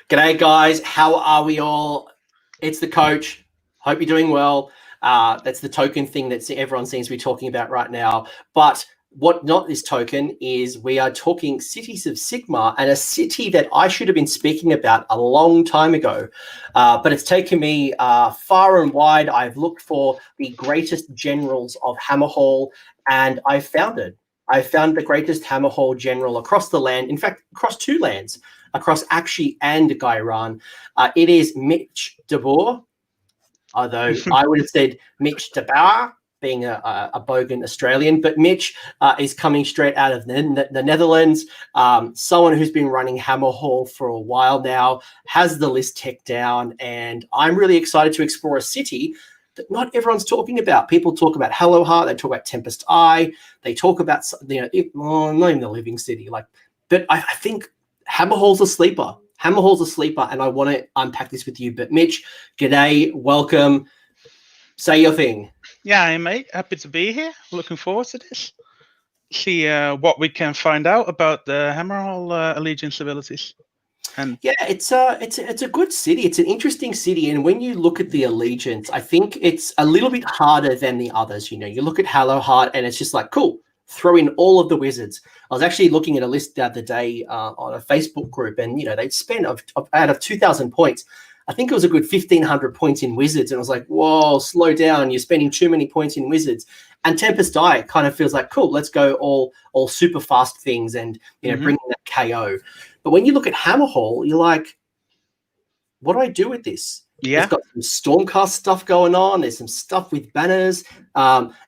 G'day, guys. How are we all? It's the coach. Hope you're doing well. That's the token thing that everyone seems to be talking about right now. But what not this token is we are talking Cities of Sigmar, and a city that I should have been speaking about a long time ago. But it's taken me far and wide. I've looked for the greatest generals of Hammerhal, and I found it. I found the greatest Hammerhal general across the land, in fact, across two lands, across Akshi and Gairan. It is Mitch de Boer, although I would have said Mitch de Boer, being a bogan Australian, but Mitch is coming straight out of the Netherlands, someone who's been running Hammerhal for a while now, has the list tech down, and I'm really excited to explore a city that not everyone's talking about. People talk about Hello Heart, they talk about Tempest Eye, they talk about, not even the Living City, but I think Hammerhal's a sleeper. Hammerhal's a sleeper, and I want to unpack this with you. But Mitch, g'day, welcome. Say your thing. Yeah, mate. Happy to be here. Looking forward to this. See what we can find out about the Hammerhal allegiance abilities. And yeah, it's a good city. It's an interesting city, and when you look at the allegiance, I think it's a little bit harder than the others. You look at Hello Heart, and it's just like, cool, throw in all of the wizards. I was actually looking at a list the other day on a Facebook group, and they'd spent out of 2,000 points, I think it was a good 1,500 points in wizards, and I was like, whoa, slow down, you're spending too many points in wizards. And Tempest Eye kind of feels like, cool, let's go all super fast things and bring in that KO. But when you look at Hammerhal, you're like, what do I do with this? Yeah, it's got some Stormcast stuff going on. There's some stuff with banners.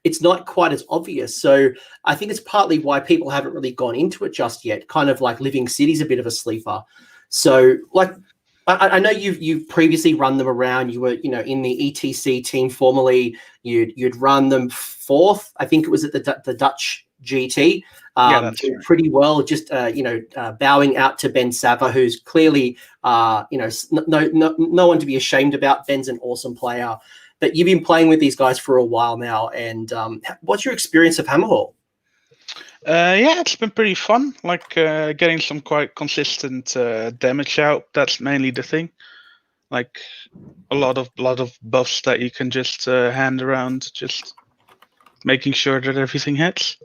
It's not quite as obvious. So I think it's partly why people haven't really gone into it just yet. Kind of like Living City's a bit of a sleeper. So I know you've previously run them around. You were in the ETC team formerly. You'd run them fourth. I think it was at the Dutch GT. That's did right. pretty well. Just bowing out to Ben Sava, who's clearly no one to be ashamed about. Ben's an awesome player. But you've been playing with these guys for a while now. And what's your experience of Hammerhal? Yeah, it's been pretty fun. Getting some quite consistent damage out. That's mainly the thing. Like a lot of buffs that you can just hand around, just making sure that everything hits.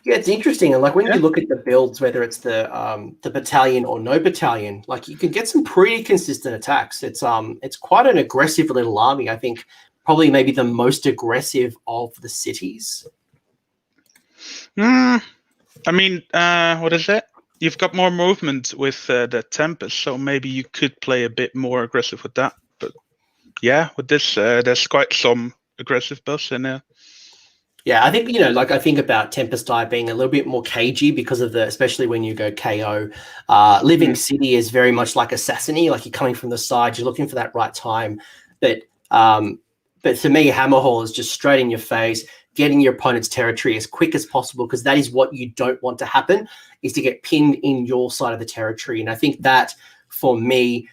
Yeah, it's interesting. And when you look at the builds, whether it's the battalion or no battalion, you can get some pretty consistent attacks. It's quite an aggressive little army. I think probably maybe the most aggressive of the cities. I mean, what is it? You've got more movement with the Tempest, so maybe you could play a bit more aggressive with that. But yeah, with this, there's quite some aggressive buffs in there. Yeah, I think, I think about Tempest Eye being a little bit more cagey because of especially when you go KO. Living City is very much like Assassiny, you're coming from the side, you're looking for that right time. But to me, Hammerhal is just straight in your face, getting your opponent's territory as quick as possible, because that is what you don't want to happen, is to get pinned in your side of the territory. And I think that, for me,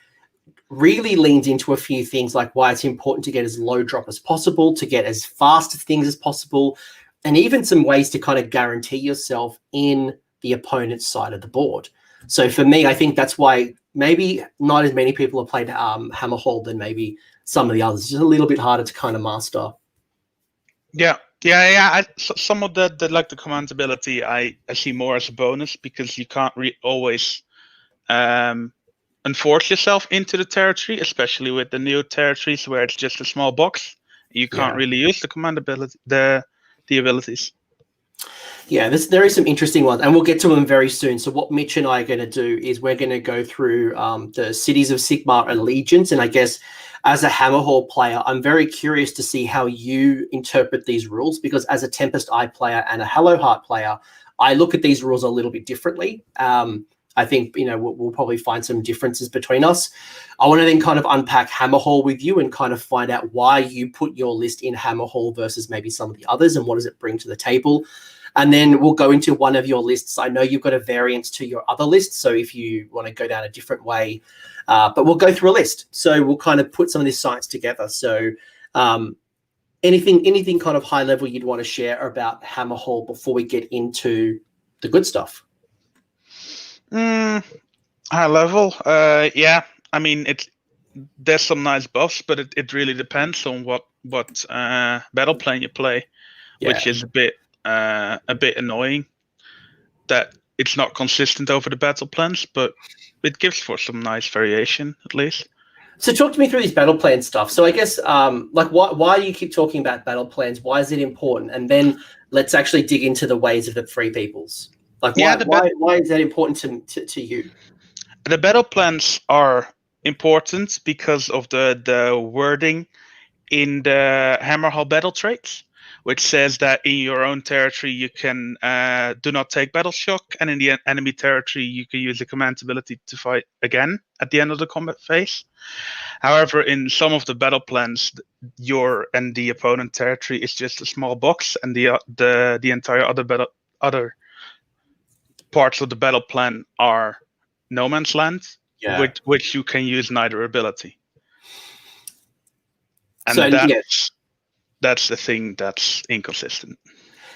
really leans into a few things, like why it's important to get as low drop as possible, to get as fast things as possible, and even some ways to kind of guarantee yourself in the opponent's side of the board. So for me, I think that's why maybe not as many people have played Hammerhal than maybe some of the others. It's just a little bit harder to kind of master. Yeah. Some of the command ability I see more as a bonus, because you can't always enforce yourself into the territory, especially with the new territories where it's just a small box. You can't really use the command ability, the abilities. Yeah, there is some interesting ones, and we'll get to them very soon. So what Mitch and I are going to do is we're going to go through the Cities of Sigmar allegiance, and I guess as a Hammerhal player, I'm very curious to see how you interpret these rules, because as a Tempest Eye player and a Hello Heart player, I look at these rules a little bit differently. I think, we'll probably find some differences between us. I want to then kind of unpack Hammerhal with you and kind of find out why you put your list in Hammerhal versus maybe some of the others, and what does it bring to the table. And then we'll go into one of your lists. I know you've got a variance to your other list, so if you want to go down a different way, but we'll go through a list. So we'll kind of put some of this science together. So anything kind of high level you'd want to share about Hammerhal before we get into the good stuff? High level, yeah. I mean, there's some nice buffs, but it really depends on what battle plan you play, which is a bit annoying that it's not consistent over the battle plans, but it gives for some nice variation at least. So talk to me through these battle plan stuff. So I guess like why do you keep talking about battle plans? Why is it important? And then let's actually dig into the ways of the Free Peoples. Like why is that important to you? The battle plans are important because of the wording in the Hammerhal battle traits, which says that in your own territory you can do not take battle shock, and in the enemy territory you can use the command ability to fight again at the end of the combat phase. However, in some of the battle plans, your and the opponent territory is just a small box, and the entire other parts of the battle plan are no man's land, which you can use neither ability. And so that's the thing that's inconsistent.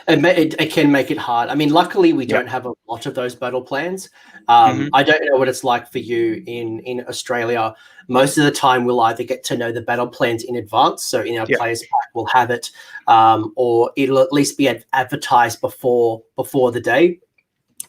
It can make it hard. I mean, luckily we don't have a lot of those battle plans. I don't know what it's like for you in Australia. Most of the time we'll either get to know the battle plans in advance, so in our players pack we'll have it, or it'll at least be advertised before the day.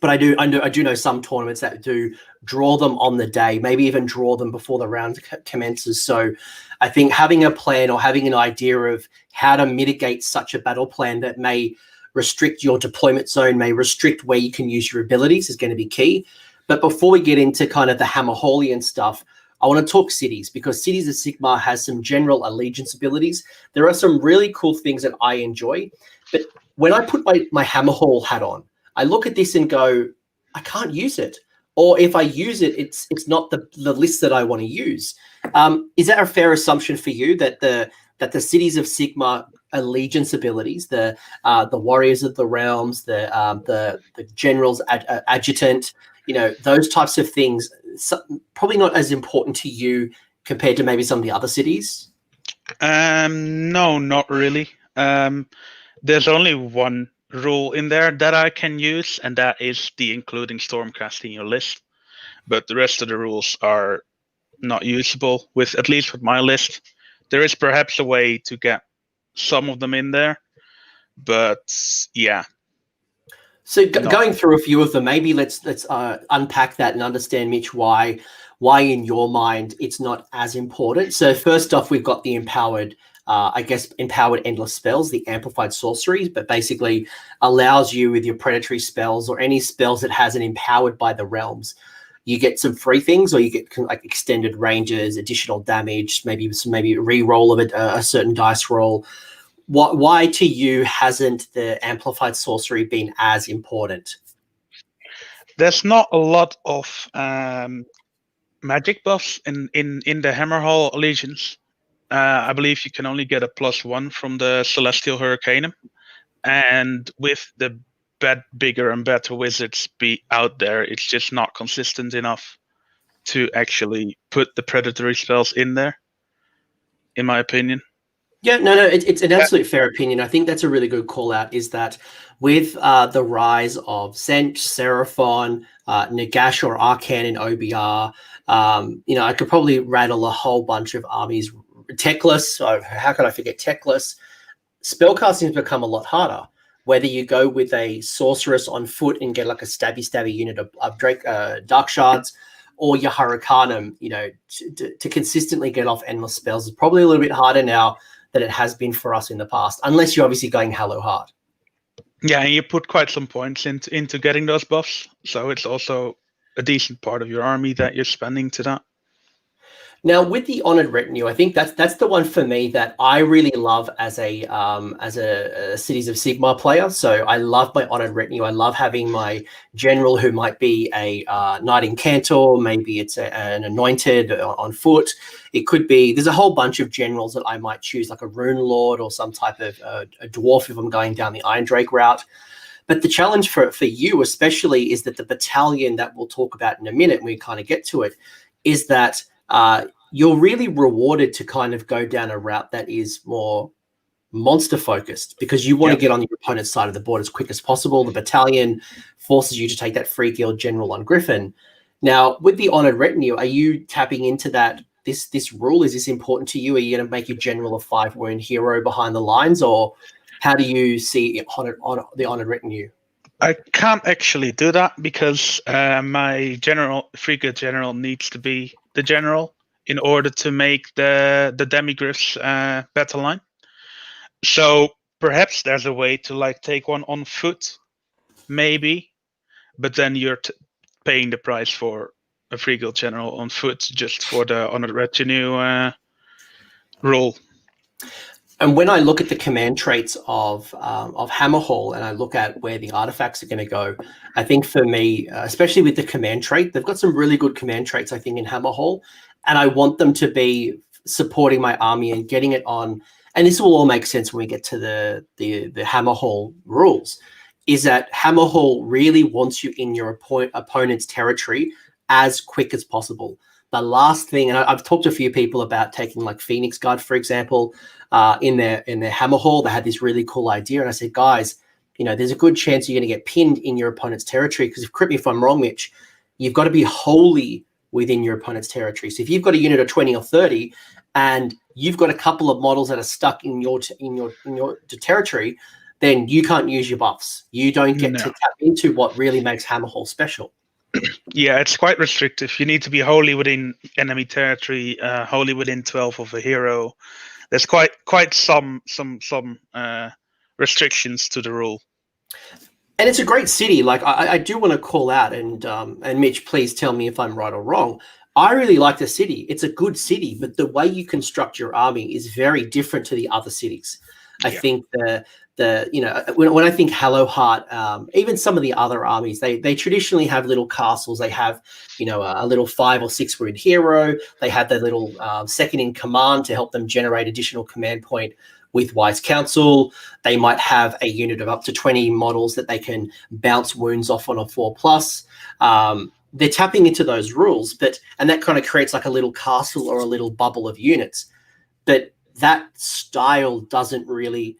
But I do know some tournaments that do draw them on the day, maybe even draw them before the round commences. So I think having a plan or having an idea of how to mitigate such a battle plan that may restrict your deployment zone, may restrict where you can use your abilities is going to be key. But before we get into kind of the Hammerhalian stuff, I want to talk cities, because Cities of Sigmar has some general allegiance abilities. There are some really cool things that I enjoy. But when I put my Hammerhal hat on, I look at this and go, I can't use it. Or if I use it, it's not the list that I want to use. Is that a fair assumption for you that the Cities of Sigmar allegiance abilities, the Warriors of the Realms, the General's adjutant, those types of things, probably not as important to you compared to maybe some of the other cities? No, not really. There's only one rule in there that I can use, and that is the including Stormcast in your list. But the rest of the rules are not usable, at least with my list. There is perhaps a way to get some of them in there, but yeah. So going through a few of them, maybe let's unpack that and understand, Mitch, why in your mind it's not as important. So first off, we've got the empowered endless spells, the amplified sorceries, but basically allows you with your predatory spells or any spells that has an empowered by the realms. You get some free things, or you get like extended ranges, additional damage, maybe re-roll of a certain dice roll. Why to you hasn't the amplified sorcery been as important? There's not a lot of magic buffs in the Hammerhal Allegiance. I believe you can only get a +1 from the Celestial Hurricanum, and with the bigger and better wizards be out there, it's just not consistent enough to actually put the predatory spells in there, in my opinion. Yeah, no, it's an absolute fair opinion. I think that's a really good call out, is that with the rise of Zench, Seraphon, Nagash or Arcan in OBR, I could probably rattle a whole bunch of armies. Techless, how could I forget Techless? Spellcasting has become a lot harder. Whether you go with a sorceress on foot and get like a stabby unit of Dark Shards, or your Hurricanum, to consistently get off endless spells is probably a little bit harder now than it has been for us in the past, unless you're obviously going Hallow hard. Yeah, and you put quite some points into getting those buffs, so it's also a decent part of your army that you're spending to that. Now, with the Honored Retinue, I think that's the one for me that I really love as a Cities of Sigmar player. So I love my Honored Retinue. I love having my general who might be a Knight Incantor, maybe it's an Anointed on foot. It could be, there's a whole bunch of generals that I might choose, like a Rune Lord or some type of a Dwarf if I'm going down the Iron Drake route. But the challenge for you especially is that the battalion that we'll talk about in a minute, when we kind of get to it, is that you're really rewarded to kind of go down a route that is more monster focused, because you want to get on your opponent's side of the board as quick as possible. The battalion forces you to take that free guild general on Griffin. Now, with the honored retinue, are you tapping into that? This rule, is this important to you? Are you going to make your general a 5 wound hero behind the lines, or how do you see the honored retinue? I can't actually do that because my frigate general needs to be the general in order to make the demigryphs battle line. So perhaps there's a way to like take one on foot, maybe, but then you're paying the price for a frigate general on foot just for the honored retinue rule. And when I look at the command traits of Hammerhal, and I look at where the artifacts are going to go, I think for me, especially with the command trait, they've got some really good command traits, I think, in Hammerhal, and I want them to be supporting my army and getting it on. And this will all make sense when we get to the Hammerhal rules. Is that Hammerhal really wants you in your opponent's territory as quick as possible. The last thing, and I've talked to a few people about taking like Phoenix Guard, for example, in their Hammerhal. They had this really cool idea, and I said, guys, there's a good chance you're going to get pinned in your opponent's territory, because correct me if I'm wrong, Mitch, you've got to be wholly within your opponent's territory. So if you've got a unit of 20 or 30, and you've got a couple of models that are stuck in your territory, then you can't use your buffs. You don't get to tap into what really makes Hammerhal special. Yeah, it's quite restrictive. You need to be wholly within enemy territory, wholly within 12 of a hero. There's quite some restrictions to the rule. And it's a great city. Like I do want to call out, and Mitch, please tell me if I'm right or wrong. I really like the city. It's a good city, but the way you construct your army is very different to the other cities. I think when I think Hallowheart, even some of the other armies, they traditionally have little castles. They have, a little 5 or 6 wound hero. They have their little second in command to help them generate additional command point with Wise Counsel. They might have a unit of up to 20 models that they can bounce wounds off on a 4+. They're tapping into those rules, and that kind of creates like a little castle or a little bubble of units. But that style doesn't really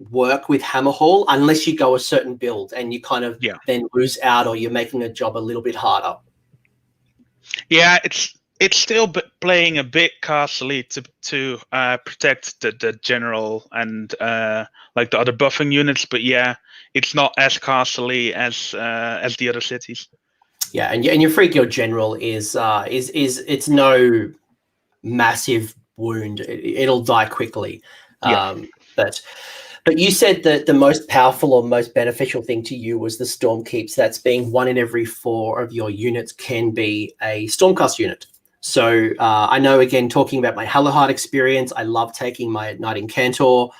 work with Hammerhal unless you go a certain build and you kind of then lose out, or you're making a job a little bit harder. Yeah, it's still playing a bit castly to protect the general and like the other buffing units, but it's not as castly as the other cities. Yeah, and your free guild general is it's no massive wound. It'll die quickly. But you said that the most powerful or most beneficial thing to you was the Stormkeeps. That's being 1 in every 4 of your units can be a Stormcast unit. So I know, again, talking about my Hallowheart experience, I love taking my Knight Incantor.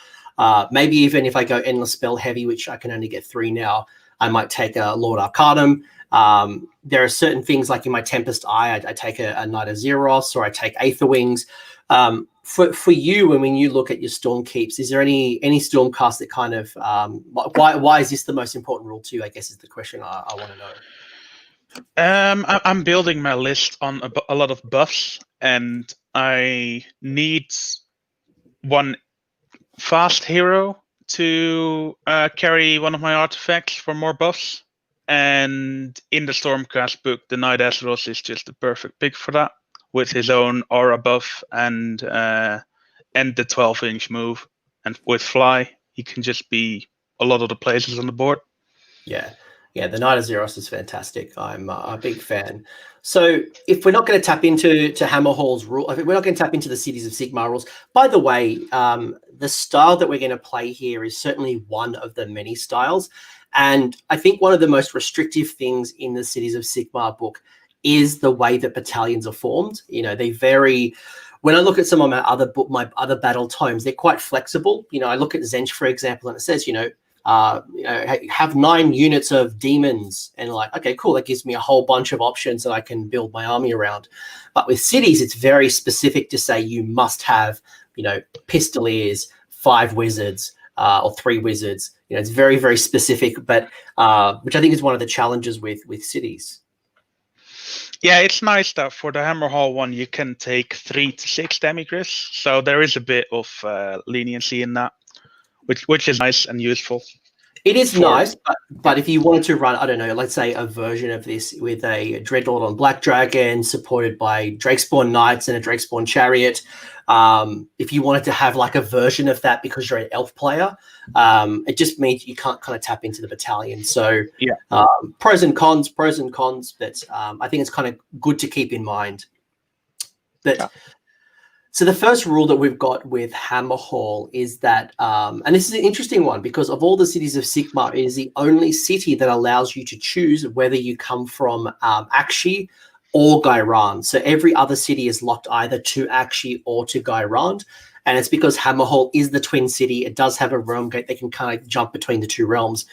Maybe even if I go Endless Spell Heavy, which I can only get 3 now, I might take a Lord Arcanum. There are certain things like in my Tempest Eye, I take a Knight of Zeros, or I take Aether Wings. For you, and when you look at your Stormkeeps, is there any Stormcast that kind of why is this the most important rule to you, I guess, is the question I want to know. I'm building my list on a lot of buffs, and I need one fast hero to carry one of my artifacts for more buffs. And in the Stormcast book, the Knight Azeroth is just the perfect pick for that, with his own aura buff and the 12-inch move. And with Fly, he can just be a lot of the places on the board. Yeah, the Knight of Zeros is fantastic. I'm a big fan. So if we're not going to tap into Hammerhal's rule, if we're not going to tap into the Cities of Sigmar rules, by the way, the style that we're going to play here is certainly one of the many styles. And I think one of the most restrictive things in the Cities of Sigmar book is the way that battalions are formed. They vary. When I look at some of my other battle tomes, they're quite flexible. I look at Zench, for example, and it says, have 9 units of demons, and like, okay, cool, that gives me a whole bunch of options that I can build my army around. But with cities, it's very specific to say you must have, Pistoliers, 5 wizards, or 3 wizards. It's very, very specific, but which I think is one of the challenges with cities. Yeah, it's nice that for the Hammerhal one, you can take 3 to 6 demigryphs. So there is a bit of leniency in that, which is nice and useful. It is nice, but if you wanted to run, I don't know, let's say a version of this with a Dreadlord on Black Dragon, supported by Drakespawn Knights and a Drakespawn Chariot, if you wanted to have like a version of that because you're an elf player, it just means you can't kind of tap into the battalion. So pros and cons, but I think it's kind of good to keep in mind. But so the first rule that we've got with Hammerhal is that, and this is an interesting one because of all the cities of Sigmar, it is the only city that allows you to choose whether you come from Akshi or Gairan. So every other city is locked either to Akshi or to Gairan. And it's because Hammerhal is the twin city. It does have a realm gate that can kind of jump between the two realms.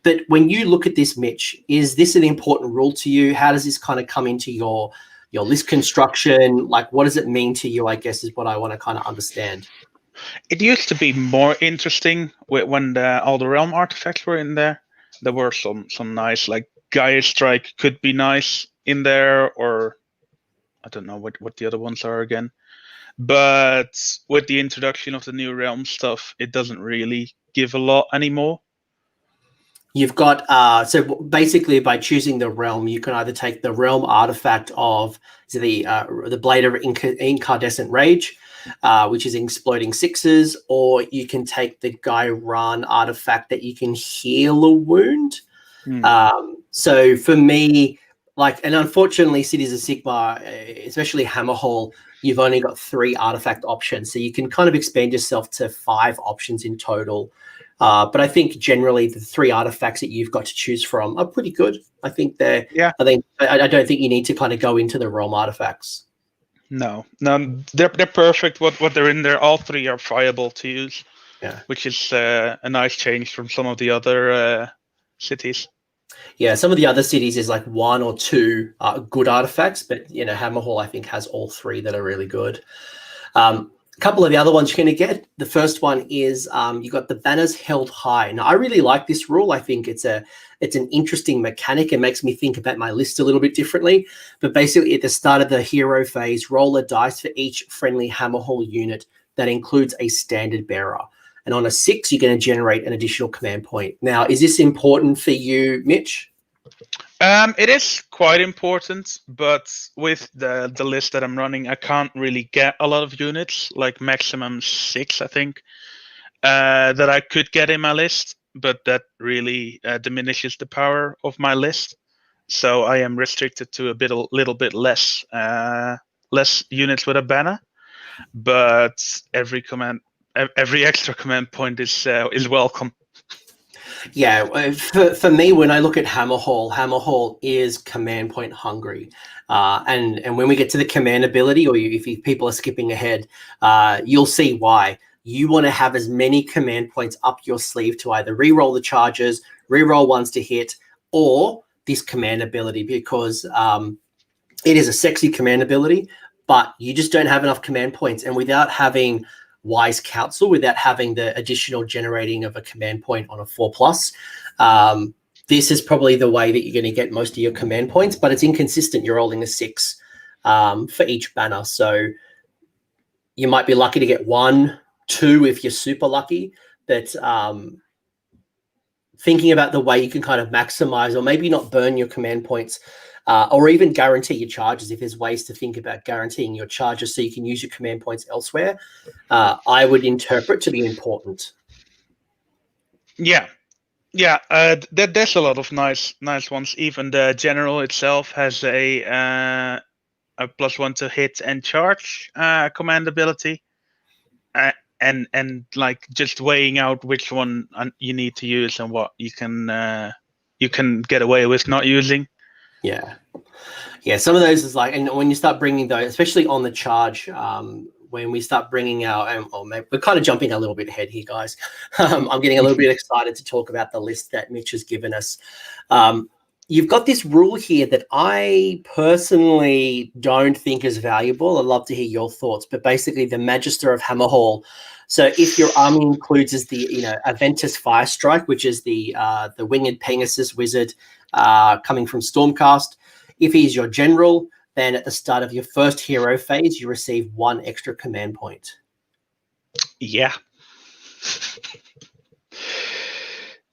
But when you look at this, Mitch, is this an important rule to you? How does this kind of come into your list construction? Like, what does it mean to you, I guess, is what I want to kind of understand. It used to be more interesting when all the realm artifacts were in there. There were some nice, like Gaia Strike could be nice in there, or I don't know what the other ones are again. But with the introduction of the new realm stuff, it doesn't really give a lot anymore. You've got, so basically by choosing the realm, you can either take the realm artifact of the Blade of Incandescent Rage, which is exploding sixes, or you can take the Gairan artifact that you can heal a wound. So for me, like, and unfortunately, Cities of Sigmar, especially Hammerhal, you've only got 3 artifact options. So you can kind of expand yourself to 5 options in total. But I think generally the 3 artifacts that you've got to choose from are pretty good. I think they're. Yeah. I don't think you need to kind of go into the realm artifacts. No, they're perfect. What they're in there, all 3 are viable to use. Yeah, which is a nice change from some of the other cities. Yeah, some of the other cities is like 1 or 2 good artifacts, but Hammerhal I think has all 3 that are really good. A couple of the other ones you're going to get. The first one is you got the banners held high. Now, I really like this rule. I think it's an interesting mechanic. It makes me think about my list a little bit differently. But basically, at the start of the hero phase, roll a dice for each friendly Hammerhal unit that includes a standard bearer. And on a 6, you're going to generate an additional command point. Now, is this important for you, Mitch? It is quite important, but with the list that I'm running, I can't really get a lot of units, like maximum 6, I think, that I could get in my list, but that really diminishes the power of my list. So I am restricted to a little bit less units with a banner, but every extra command point is welcome. Yeah, for me, when I look at Hammerhal is command point hungry. And when we get to the command ability, or if people are skipping ahead, you'll see why. You want to have as many command points up your sleeve to either re-roll the charges, re-roll ones to hit, or this command ability, because it is a sexy command ability, but you just don't have enough command points. And without having wise counsel, without having the additional generating of a command point on a 4+, this is probably the way that you're going to get most of your command points, but it's inconsistent. You're rolling a 6 for each banner. So you might be lucky to get 1, 2 if you're super lucky, but thinking about the way you can kind of maximize or maybe not burn your command points, or even guarantee your charges, if there's ways to think about guaranteeing your charges so you can use your command points elsewhere, I would interpret to be important. Yeah. There's a lot of nice ones. Even the general itself has a +1 to hit and charge command ability, and like just weighing out which one you need to use and what you can get away with not using. Yeah, some of those is like, and when you start bringing those, especially on the charge, when we start bringing our, or maybe we're kind of jumping a little bit ahead here, guys. I'm getting a little bit excited to talk about the list that Mitch has given us. You've got this rule here that I personally don't think is valuable. I'd love to hear your thoughts, but basically the Magister of Hammerhal. So if your army includes as the, Aventus Fire Strike, which is the winged Pegasus wizard coming from Stormcast, if he's your general, then at the start of your first hero phase, you receive 1 extra command point. Yeah.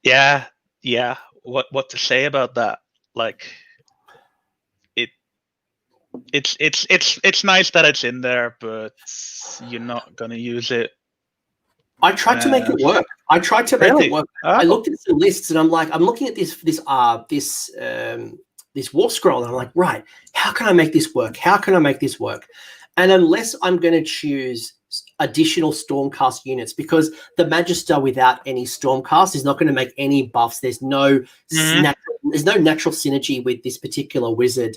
Yeah, yeah. What to say about that? Like, it's nice that it's in there, but you're not gonna use it. I tried to make it work. Really? I Oh. looked at some lists and I'm looking at this war scroll and I'm like, right, how can I make this work? How can I make this work? And unless I'm going to choose additional Stormcast units, because the Magister without any Stormcast is not going to make any buffs. There's no natural synergy with this particular wizard.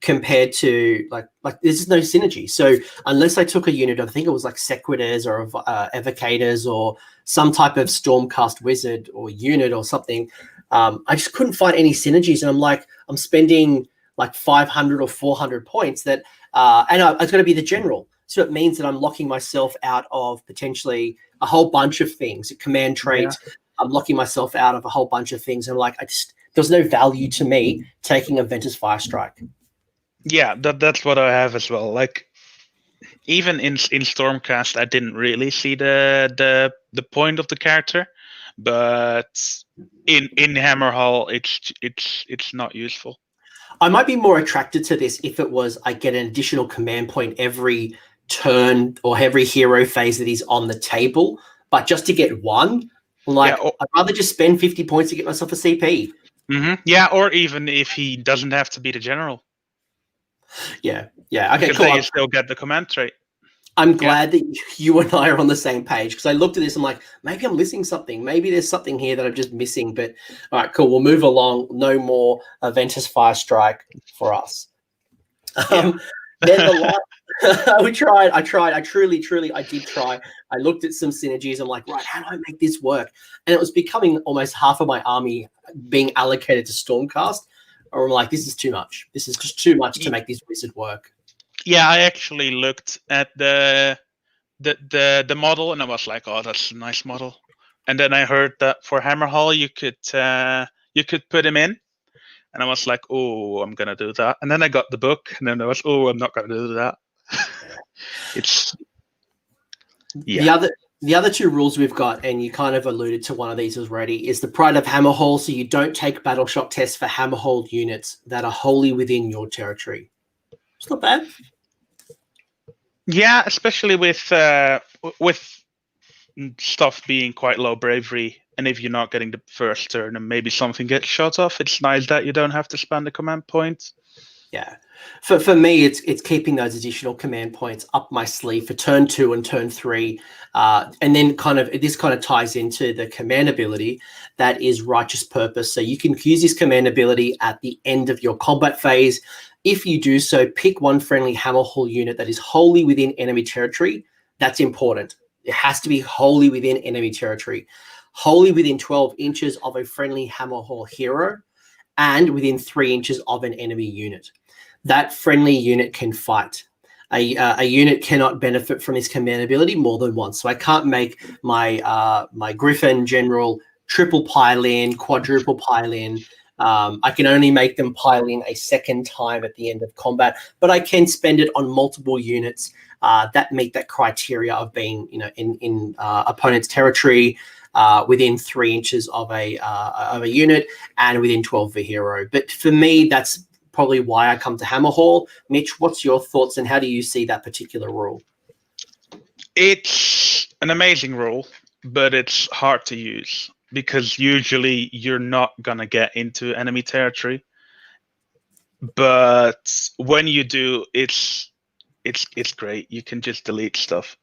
Compared to like there's just no synergy. So unless I took a unit, I think it was like Sequitors or Evocators or some type of Stormcast wizard or unit or something, I just couldn't find any synergies. And I'm spending like 500 or 400 points that, and it's going to be the general. So it means that I'm locking myself out of potentially a whole bunch of things, a command trait. Yeah. I'm locking myself out of a whole bunch of things. And there's no value to me taking a Ventus Firestrike. Yeah, that's what I have as well. Like, even in Stormcast, I didn't really see the point of the character, but in Hammerhal, it's not useful. I might be more attracted to this if it was I get an additional command point every turn or every hero phase that he's on the table, but just to get one, I'd rather just spend 50 points to get myself a CP. Mm-hmm. Yeah, or even if he doesn't have to be the general. Yeah. Okay, because cool. You still get the command trait. I'm glad that you and I are on the same page, because I looked at this and I'm like, maybe I'm missing something. Maybe there's something here that I'm just missing. But all right, cool. We'll move along. No more Ventus Firestrike for us. Then the we tried. I truly did try. I looked at some synergies. I'm like, right, how do I make this work? And it was becoming almost half of my army being allocated to Stormcast. Or I'm like, this is too much. This is just too much to make this wizard work. Yeah, I actually looked at the model and I was like, oh, that's a nice model. And then I heard that for Hammerhal you could put him in, and I was like, oh, I'm gonna do that. And then I got the book, and then I was, oh, I'm not gonna do that. The other two rules we've got, and you kind of alluded to one of these already, is the Pride of Hammerhal. So you don't take battle shock tests for Hammerhal units that are wholly within your territory. It's not bad. Yeah, especially with stuff being quite low bravery, and if you're not getting the first turn and maybe something gets shot off, it's nice that you don't have to spend a command point. Yeah. For me, it's keeping those additional command points up my sleeve for turn 2 and turn 3. And then this ties into the command ability that is Righteous Purpose. So you can use this command ability at the end of your combat phase. If you do so, pick one friendly Hammerhal unit that is wholly within enemy territory. That's important. It has to be wholly within enemy territory, wholly within 12 inches of a friendly Hammerhal hero, and within 3 inches of an enemy unit. That friendly unit can fight. A unit cannot benefit from this command ability more than once. So I can't make my my Griffin General triple pile in, quadruple pile in. I can only make them pile in a second time at the end of combat, but I can spend it on multiple units that meet that criteria of being, in opponent's territory, within 3 inches of a unit, and within 12 of a hero. But for me, that's probably why I come to Hammerhal. Mitch, what's your thoughts, and how do you see that particular rule? It's an amazing rule, but it's hard to use because usually you're not gonna get into enemy territory. But when you do, it's great. You can just delete stuff.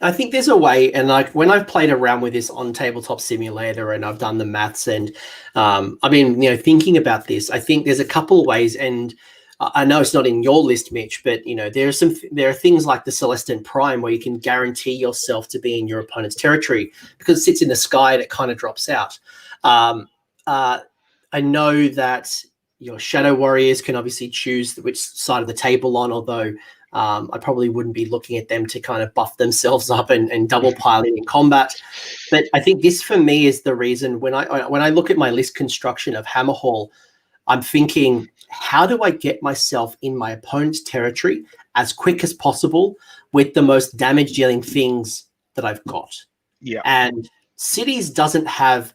I think there's a way, and like when I've played around with this on Tabletop Simulator and I've done the maths and I've been thinking about this, I think there's a couple of ways, and I know it's not in your list, Mitch, but there are things like the Celestin Prime where you can guarantee yourself to be in your opponent's territory because it sits in the sky and it kind of drops out. I know that your Shadow Warriors can obviously choose which side of the table on, although I probably wouldn't be looking at them to kind of buff themselves up and double piling in combat. But I think this for me is the reason when I look at my list construction of Hammerhal, I'm thinking, how do I get myself in my opponent's territory as quick as possible with the most damage dealing things that I've got? Yeah. And Cities doesn't have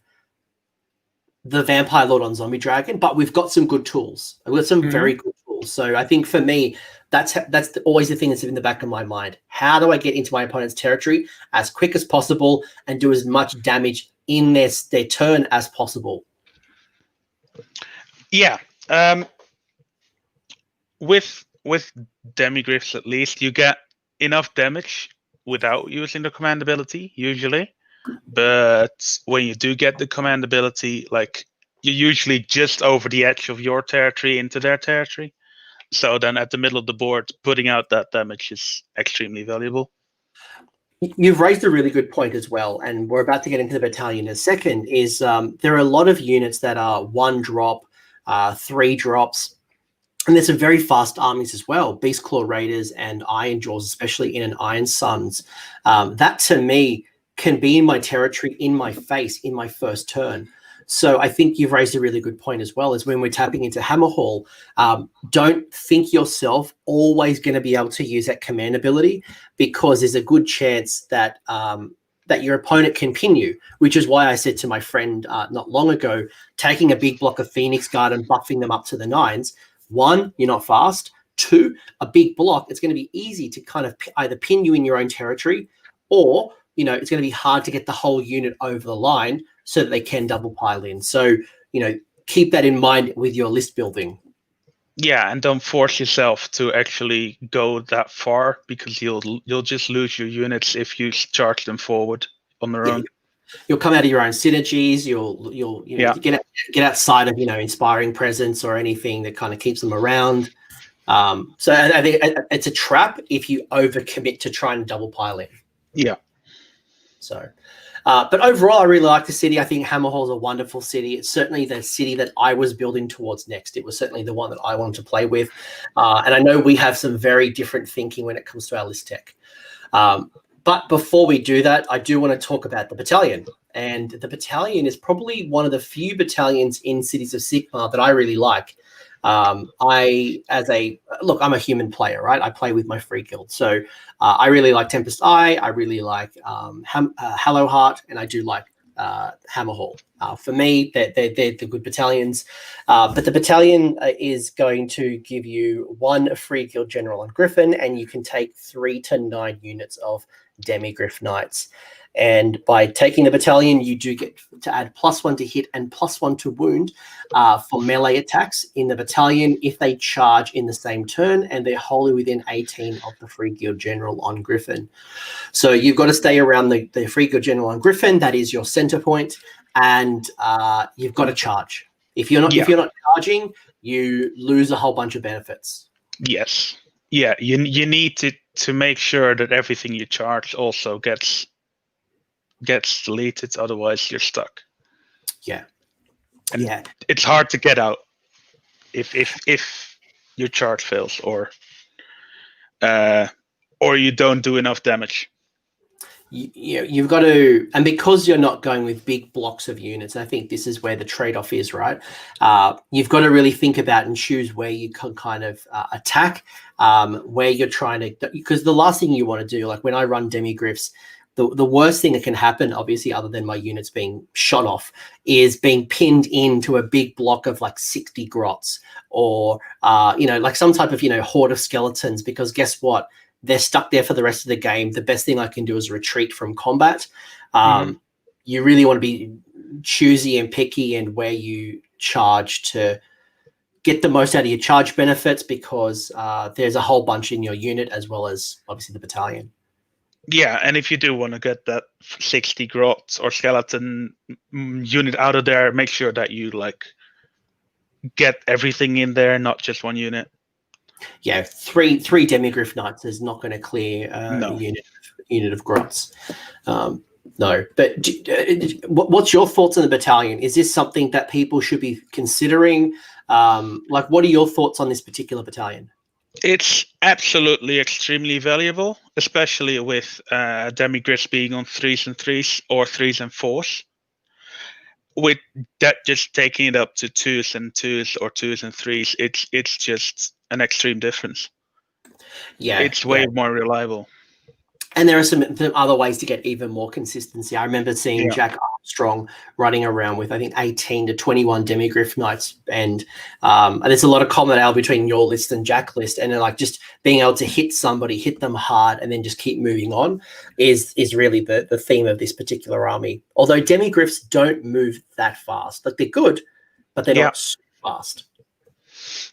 the Vampire Lord on Zombie Dragon, but we've got some good tools. We've got some very good tools. So I think for me, that's always the thing that's in the back of my mind. How do I get into my opponent's territory as quick as possible and do as much damage in their turn as possible? Yeah. With Demigryphs, at least, you get enough damage without using the command ability, usually. But when you do get the command ability, like, you're usually just over the edge of your territory into their territory. So then at the middle of the board, putting out that damage is extremely valuable. You've raised a really good point as well, and we're about to get into the battalion in a second, is there are a lot of units that are 1 drop, 3 drops, and there's some very fast armies as well, Beast Claw Raiders and Iron Jaws, especially in an Iron Suns. That, to me, can be in my territory, in my face, in my first turn. So I think you've raised a really good point as well, is when we're tapping into Hammerhal, don't think yourself always going to be able to use that command ability, because there's a good chance that that your opponent can pin you, which is why I said to my friend not long ago, taking a big block of Phoenix Guard and buffing them up to the 9s. 1, you're not fast. 2, a big block, it's going to be easy to kind of either pin you in your own territory, or it's going to be hard to get the whole unit over the line so that they can double pile in. So, keep that in mind with your list building. Yeah, and don't force yourself to actually go that far, because you'll just lose your units if you charge them forward on their own. You'll come out of your own synergies. You'll get outside of inspiring presence or anything that kind of keeps them around. So I think it's a trap if you overcommit to trying to double pile in. Yeah. So, but overall, I really like the city. I think Hammerhal is a wonderful city. It's certainly the city that I was building towards next. It was certainly the one that I wanted to play with. And I know we have some very different thinking when it comes to our list tech. But before we do that, I do want to talk about the battalion. And the battalion is probably one of the few battalions in Cities of Sigmar that I really like. I'm a human player, right? I play with my free guild. So I really like Tempest Eye. I really like Hallowheart, and I do like Hammerhal. For me, they're the good battalions. But the battalion is going to give you 1 free guild general on Griffin, and you can take 3 to 9 units of Demigryph Knights. And by taking the battalion, you do get to add +1 to hit and +1 to wound for melee attacks in the battalion if they charge in the same turn and they're wholly within 18 of the free guild general on Griffin. So you've got to stay around the free guild general on Griffin. That is your center point, and you've got to charge. If you're not charging, you lose a whole bunch of benefits. Yes. Yeah. You need to make sure that everything you charge also gets deleted, otherwise you're stuck. And it's hard to get out if your charge fails or you don't do enough damage. You've got to, and because you're not going with big blocks of units, I think this is where the trade-off is, right? You've got to really think about and choose where you can kind of attack, where you're trying to, because the last thing you want to do, like when I run Demigryphs, the worst thing that can happen, obviously, other than my units being shot off, is being pinned into a big block of like 60 grots or, like some type of, horde of skeletons, because guess what? They're stuck there for the rest of the game. The best thing I can do is retreat from combat. You really want to be choosy and picky and where you charge to get the most out of your charge benefits, because there's a whole bunch in your unit as well as obviously the battalion. Yeah, and if you do want to get that 60 grots or skeleton unit out of there, make sure that you get everything in there, not just one unit. Yeah, three Demigryph Knights is not going to clear a unit of grots. No, but what's your thoughts on the battalion? Is this something that people should be considering? What are your thoughts on this particular battalion? It's absolutely extremely valuable, especially with Demigryphs being on 3s and 3s or 3s and 4s. With that, just taking it up to 2s and 2s or 2s and 3s, it's just an extreme difference. Yeah, it's way more reliable. And there are some other ways to get even more consistency. I remember seeing Jack Armstrong running around with, I think, 18 to 21 Demigryph Knights. And there's a lot of commonality between your list and Jack's list. And then, like, just being able to hit somebody, hit them hard, and then just keep moving on is really the theme of this particular army. Although Demigryphs don't move that fast. Like, they're good, but they're not so fast.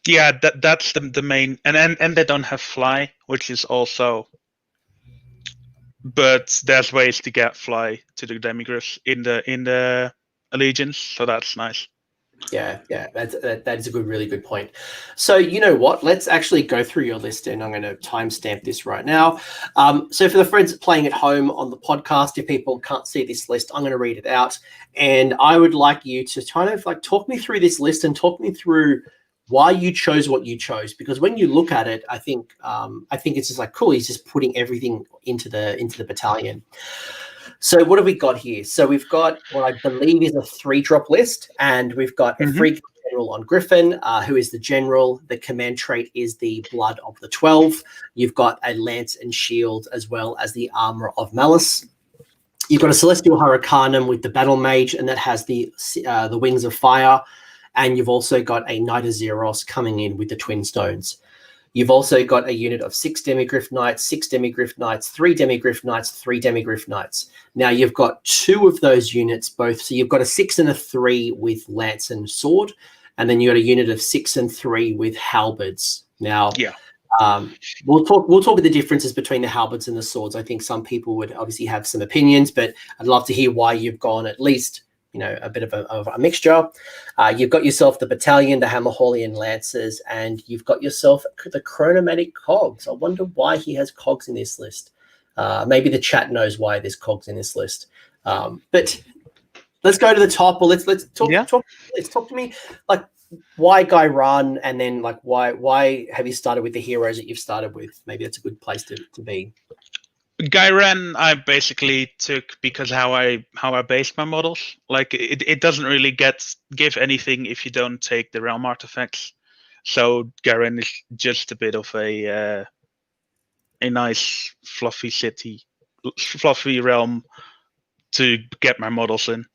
Yeah, that's the main. And they don't have fly, which is also... But there's ways to get fly to the Demigryphs in the Allegiance, so that's nice. Yeah, that is a really good point. So you know what? Let's actually go through your list, and I'm going to timestamp this right now. So for the friends playing at home on the podcast, if people can't see this list, I'm going to read it out, and I would like you to kind of like talk me through this list and talk me through why you chose what you chose, because when you look at it, I think it's just like, cool, he's just putting everything into the battalion. So what have we got here? So we've got what I believe is a 3-drop list, and we've got a free general on Griffin, who is the general. The command trait is the Blood of the 12. You've got a lance and shield as well as the armor of malice. You've got a celestial hurricanum with the battle mage, and that has the wings of fire. And you've also got a Knight of Zeros coming in with the Twin Stones. You've also got a unit of 6 Demigryph Knights, 6 Demigryph Knights, 3 Demigryph Knights, 3 Demigryph Knights. Now, you've got 2 of those units both. So you've got a 6 and a 3 with Lance and Sword. And then you've got a unit of 6 and 3 with Halberds. Now, we'll talk about the differences between the Halberds and the Swords. I think some people would obviously have some opinions, but I'd love to hear why you've gone at least a bit of a mixture. You've got yourself the battalion, the Hammerhalian Lancers, and you've got yourself the Chronomatic Cogs. I wonder why he has Cogs in this list. Maybe the chat knows why there's Cogs in this list. But let's go to the top. Or let's talk. Let's talk to me. Like, why Guy Run, and then like why have you started with the heroes that you've started with? Maybe that's a good place to be. Guy Ren I basically took because how I based my models. Like it doesn't really give anything if you don't take the realm artifacts. So Guy Ren is just a bit of a nice fluffy realm to get my models in.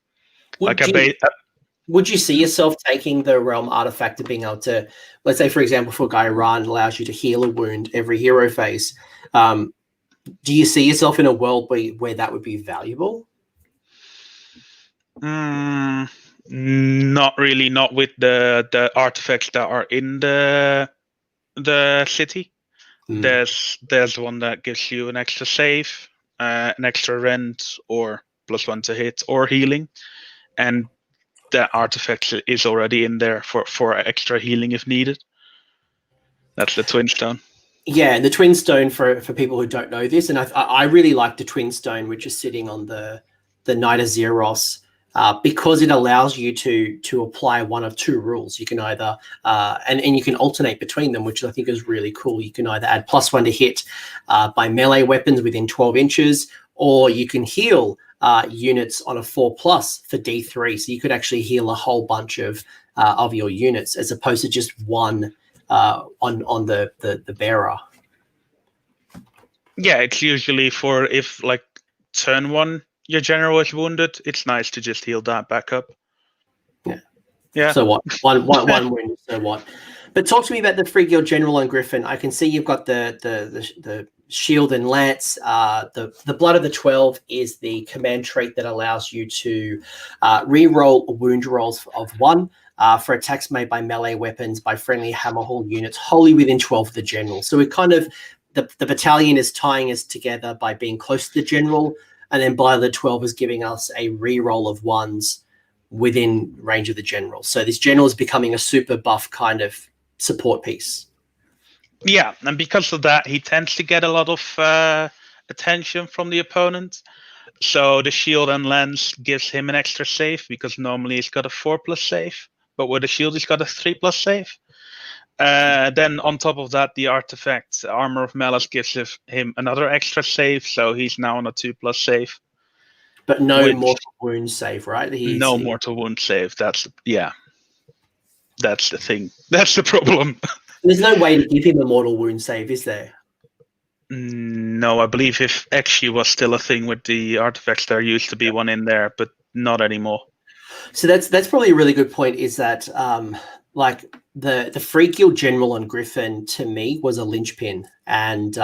Would you see yourself taking the realm artifact and being able to, let's say for example, for Guy Ran allows you to heal a wound every hero phase? Do you see yourself in a world where that would be valuable? Not really. Not with the artifacts that are in the city. There's one that gives you an extra save, an extra rend, or +1 to hit, or healing, and that artifact is already in there for extra healing if needed. That's the Twin Stone. Yeah, and the Twin Stone, for people who don't know this, and I really like the Twin Stone, which is sitting on the Knight of Zeros, because it allows you to apply one of 2 rules. You can either, and you can alternate between them, which I think is really cool. You can either add +1 to hit by melee weapons within 12 inches, or you can heal units on a 4+ for D3. So you could actually heal a whole bunch of your units as opposed to just one on the bearer. Yeah, it's usually for if like turn 1 your general is wounded, it's nice to just heal that back up. Yeah. So what? One wound. So what? But talk to me about the Free Guild General on Griffin. I can see you've got the shield and lance. The Blood of the 12 is the command trait that allows you to re-roll wound rolls of 1. For attacks made by melee weapons by friendly Hammerhal units wholly within 12 of the general. So we kind of, the battalion is tying us together by being close to the general, and then Blood of the 12 is giving us a re-roll of 1s within range of the general. So this general is becoming a super buff kind of support piece. Yeah, and because of that, he tends to get a lot of attention from the opponent. So the shield and lance gives him an extra save, because normally he's got a 4+ save. But with the shield, he's got a 3+ save. Then on top of that, the artifact Armor of Malice gives him another extra save, so he's now on a 2+ save. But no mortal wound save, right? No mortal wound save. That's the thing. That's the problem. There's no way to give him a mortal wound save, is there? No, I believe if XU was still a thing with the artifacts, there used to be one in there, but not anymore. So that's probably a really good point. Is that like the Free Guild General on Griffin to me was a linchpin, and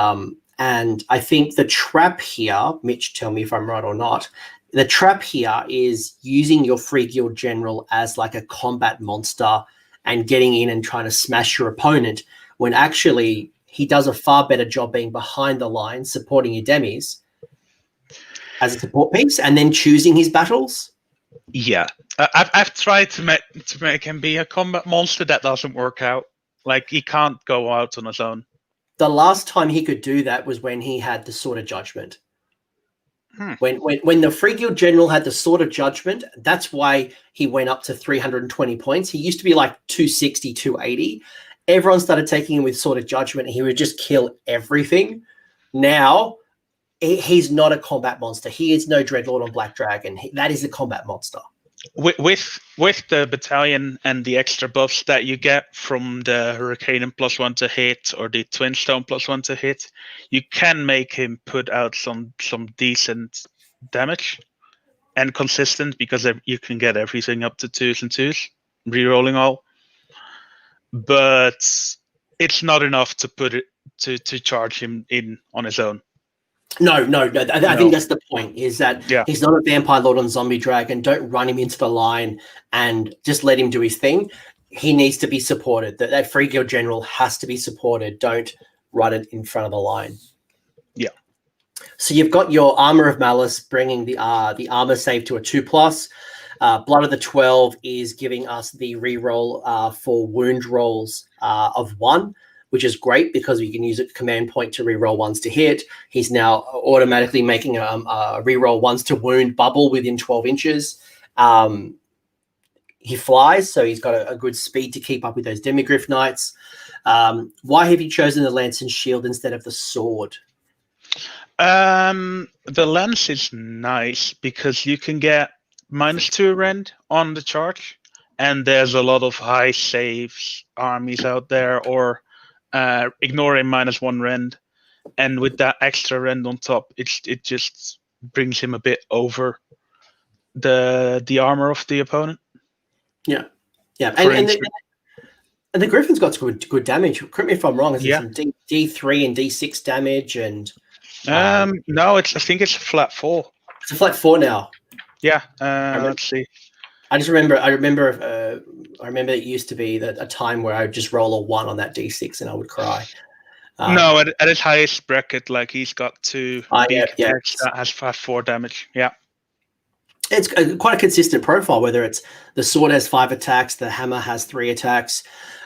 I think the trap here, Mitch, tell me if I'm right or not. The trap here is using your Free Guild General as like a combat monster and getting in and trying to smash your opponent, when actually he does a far better job being behind the line, supporting your demis as a support piece, and then choosing his battles. Yeah, I've tried to make him be a combat monster. That doesn't work out. Like, he can't go out on his own. The last time he could do that was when he had the Sword of Judgment. When the Free Guild General had the Sword of Judgment, that's why he went up to 320 points. He used to be like 260, 280. Everyone started taking him with Sword of Judgment, and he would just kill everything. Now, he's not a combat monster. He is no Dreadlord on Black Dragon. That is a combat monster. With the battalion and the extra buffs that you get from the Hurricane +1 to hit or the Twin Stone +1 to hit, you can make him put out some decent damage and consistent, because you can get everything up to 2s and 2s, rerolling all. But it's not enough to put it to charge him in on his own. No. I think that's the point, is that he's not a Vampire Lord on Zombie Dragon. Don't run him into the line and just let him do his thing. He needs to be supported. That Free Guild General has to be supported. Don't run it in front of the line. Yeah. So you've got your Armor of Malice bringing the armor save to a 2+. Blood of the 12 is giving us the reroll for wound rolls of 1. Which is great because you can use a command point to reroll 1s to hit. He's now automatically making a reroll 1s to wound bubble within 12 inches. He flies, so he's got a good speed to keep up with those Demigryph Knights. Why have you chosen the Lance and Shield instead of the Sword? The Lance is nice because you can get -2 rend on the charge, and there's a lot of high saves armies out there, or ignoring -1 rend, and with that extra rend on top, it just brings him a bit over the armor of the opponent. Yeah, and the Griffin's got good damage. Correct me if I'm wrong. Is it some D3 and D6 damage? And no, I think it's a flat 4. It's a flat 4 now. Yeah, let's see. I remember it used to be that a time where I would just roll a 1 on that D6 and I would cry. No, at his highest bracket, like, he's got 2 big attacks that has 4 damage. Yeah. It's quite a consistent profile, whether it's the Sword has 5 attacks, the Hammer has 3 attacks,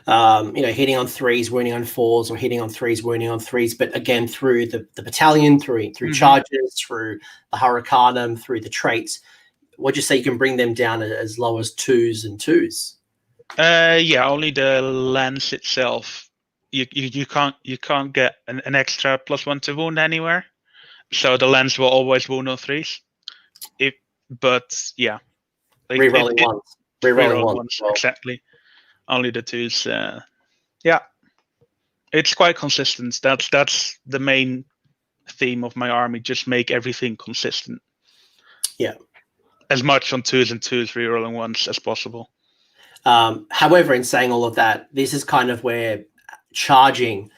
hitting on 3s, wounding on 4s, or hitting on 3s, wounding on 3s. But again, through the battalion, through charges, through the Hurricanum, through the traits, what'd you say, you can bring them down as low as 2s and 2s? Yeah, only the Lance itself. You can't get an extra +1 to wound anywhere. So the Lance will always wound on 3s. But yeah. Rerolling 1s. Rerolling 1s. Well. Exactly. Only the 2s. Yeah. It's quite consistent. That's the main theme of my army. Just make everything consistent. Yeah. As much on 2s and 2s, rerolling 1s as possible. However, in saying all of that, this is kind of where charging,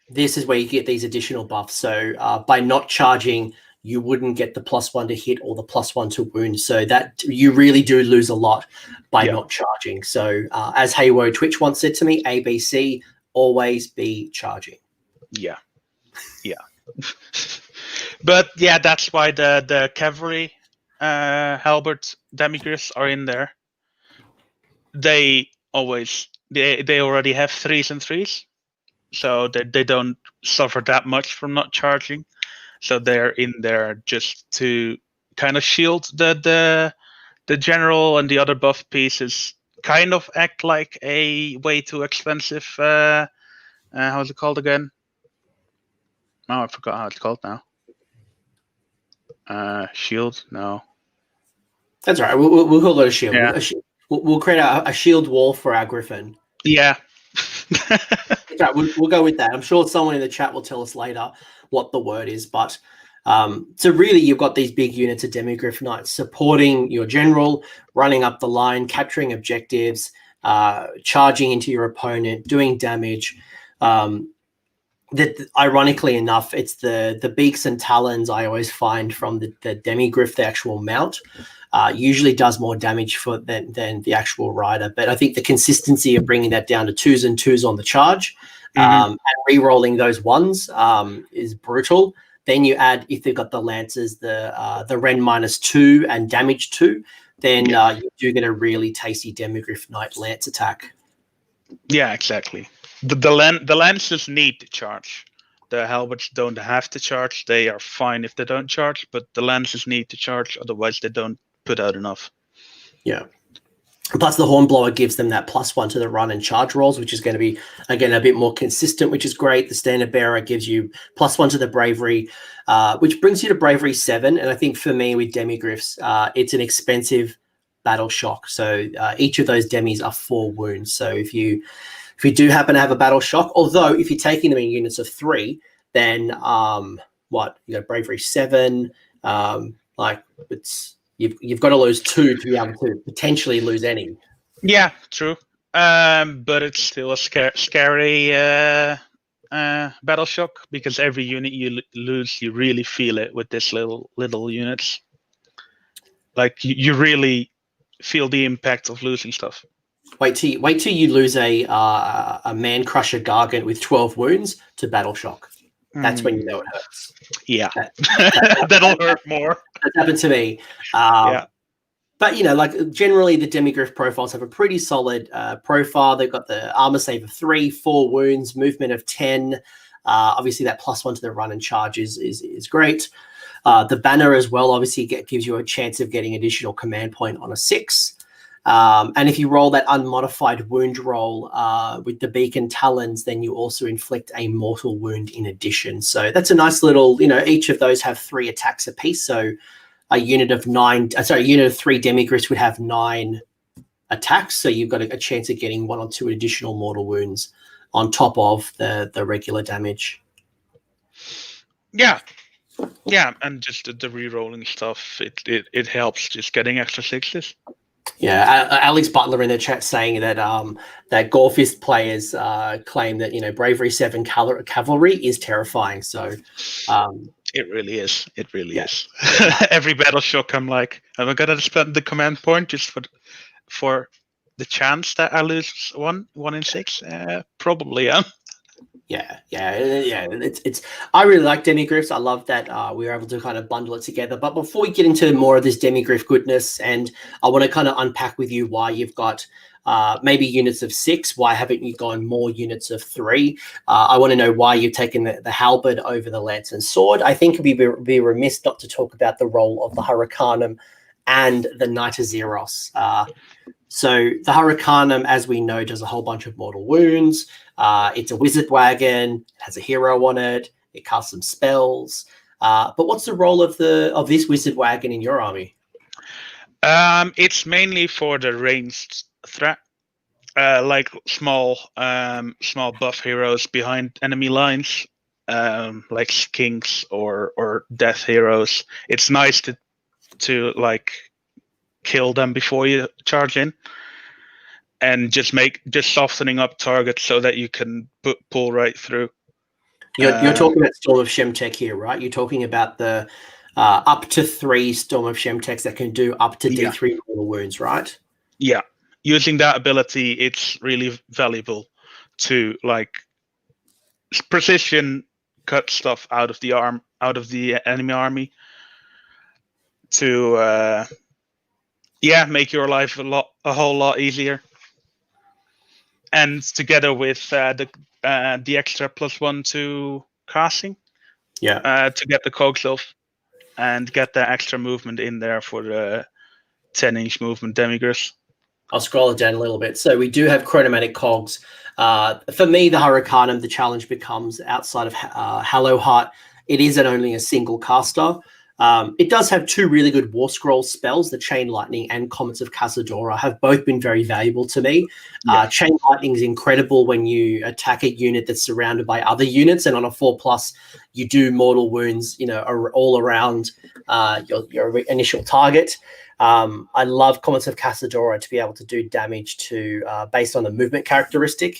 this is where you get these additional buffs. So by not charging, you wouldn't get the +1 to hit or the +1 to wound. So that you really do lose a lot by not charging. So as Haywo Twitch once said to me, ABC, always be charging. Yeah. But yeah, that's why the cavalry halberd demigryphs are in there. They already have 3s and 3s, so they don't suffer that much from not charging. So they're in there just to kind of shield the general and the other buff pieces. Kind of act like a way too expensive. How's it called again? Oh, I forgot how it's called now. Shield? No. That's all right. We'll call it a shield. Yeah. We'll create a shield wall for our Griffin. Yeah, Okay, we'll go with that. I'm sure someone in the chat will tell us later what the word is. But so really, you've got these big units of Demigryph Knights supporting your general, running up the line, capturing objectives, charging into your opponent, doing damage. That ironically enough, it's the beaks and talons I always find from the Demigryph, the actual mount, usually does more damage than the actual rider. But I think the consistency of bringing that down to 2s and 2s on the charge and re-rolling those 1s is brutal. Then you add, if they've got the lancers, the Ren -2 and damage 2, then you do get a really tasty Demigryph Knight lance attack. Yeah, exactly. The lancers need to charge. The halberds don't have to charge. They are fine if they don't charge, but the lancers need to charge, otherwise they don't put out enough. Yeah. Plus the Hornblower gives them that +1 to the run and charge rolls, which is going to be, again, a bit more consistent, which is great. The Standard Bearer gives you +1 to the Bravery, which brings you to Bravery 7. And I think for me with Demigryphs, it's an expensive battle shock. So each of those demis are 4 wounds. So if you do happen to have a battle shock, although if you're taking them in units of 3, then you got Bravery 7, you've got to lose 2 to be able to potentially lose any. Yeah, true. But it's still a scary battle shock, because every unit you lose, you really feel it with this little units. Like you really feel the impact of losing stuff. Wait till you lose a Man Crusher Gargant with 12 wounds to battle shock. That's when you know it hurts. Yeah, that'll hurt more. That happened to me. But generally the Demigryph profiles have a pretty solid profile. They've got the armor save of 3, 4 wounds, movement of 10. Obviously that +1 to the run and charge is great. The banner as well obviously gives you a chance of getting additional command point on a 6. And if you roll that unmodified wound roll with the beacon talons, then you also inflict a mortal wound in addition. So that's a nice little, each of those have 3 attacks apiece. So a unit of 3 Demigryphs would have 9 attacks. So you've got a chance of getting 1 or 2 additional mortal wounds on top of the regular damage. Yeah. Yeah, and just the re-rolling stuff, it helps just getting extra 6s. Yeah, Alex Butler in the chat saying that that Gorfist players claim that Bravery 7 cavalry is terrifying. So it really is. It really is. Every battle shock, I'm like, am I gonna spend the command point just for the chance that I lose 1 in 6? Probably, yeah. Yeah. It's. I really like Demigryphs. I love that we were able to kind of bundle it together. But before we get into more of this Demigryph goodness, and I want to kind of unpack with you why you've got maybe units of 6. Why haven't you gone more units of 3? I want to know why you've taken the halberd over the lance and sword. I think we'd be remiss not to talk about the role of the Hurricanum and the Knight of Zeros. So the Hurricanum, as we know, does a whole bunch of mortal wounds. It's a wizard wagon. It has a hero on it. It casts some spells. But what's the role of this wizard wagon in your army? It's mainly for the ranged threat, like small buff heroes behind enemy lines, like skinks or death heroes. It's nice to like kill them before you charge in, and just softening up targets so that you can pull right through. You're talking about Storm of Shemtek here, right? You're talking about the up to 3 Storm of Shemteks that can do up to D3 mortal wounds, right? Yeah, using that ability, it's really valuable to like precision cut stuff out of the enemy army to make your life a whole lot easier. And together with the extra +1 to casting, to get the cogs off and get the extra movement in there for the 10-inch movement Demigryphs. I'll scroll it down a little bit. So we do have chronomatic cogs. For me, the Hurricanum, the challenge becomes outside of Hallowheart. It is only a single caster. It does have 2 really good War Scroll spells. The Chain Lightning and Comets of Casadora have both been very valuable to me. Chain Lightning is incredible when you attack a unit that's surrounded by other units, and on a 4+, you do mortal wounds, all around your initial target. I love Comets of Casadora to be able to do damage to based on the movement characteristic.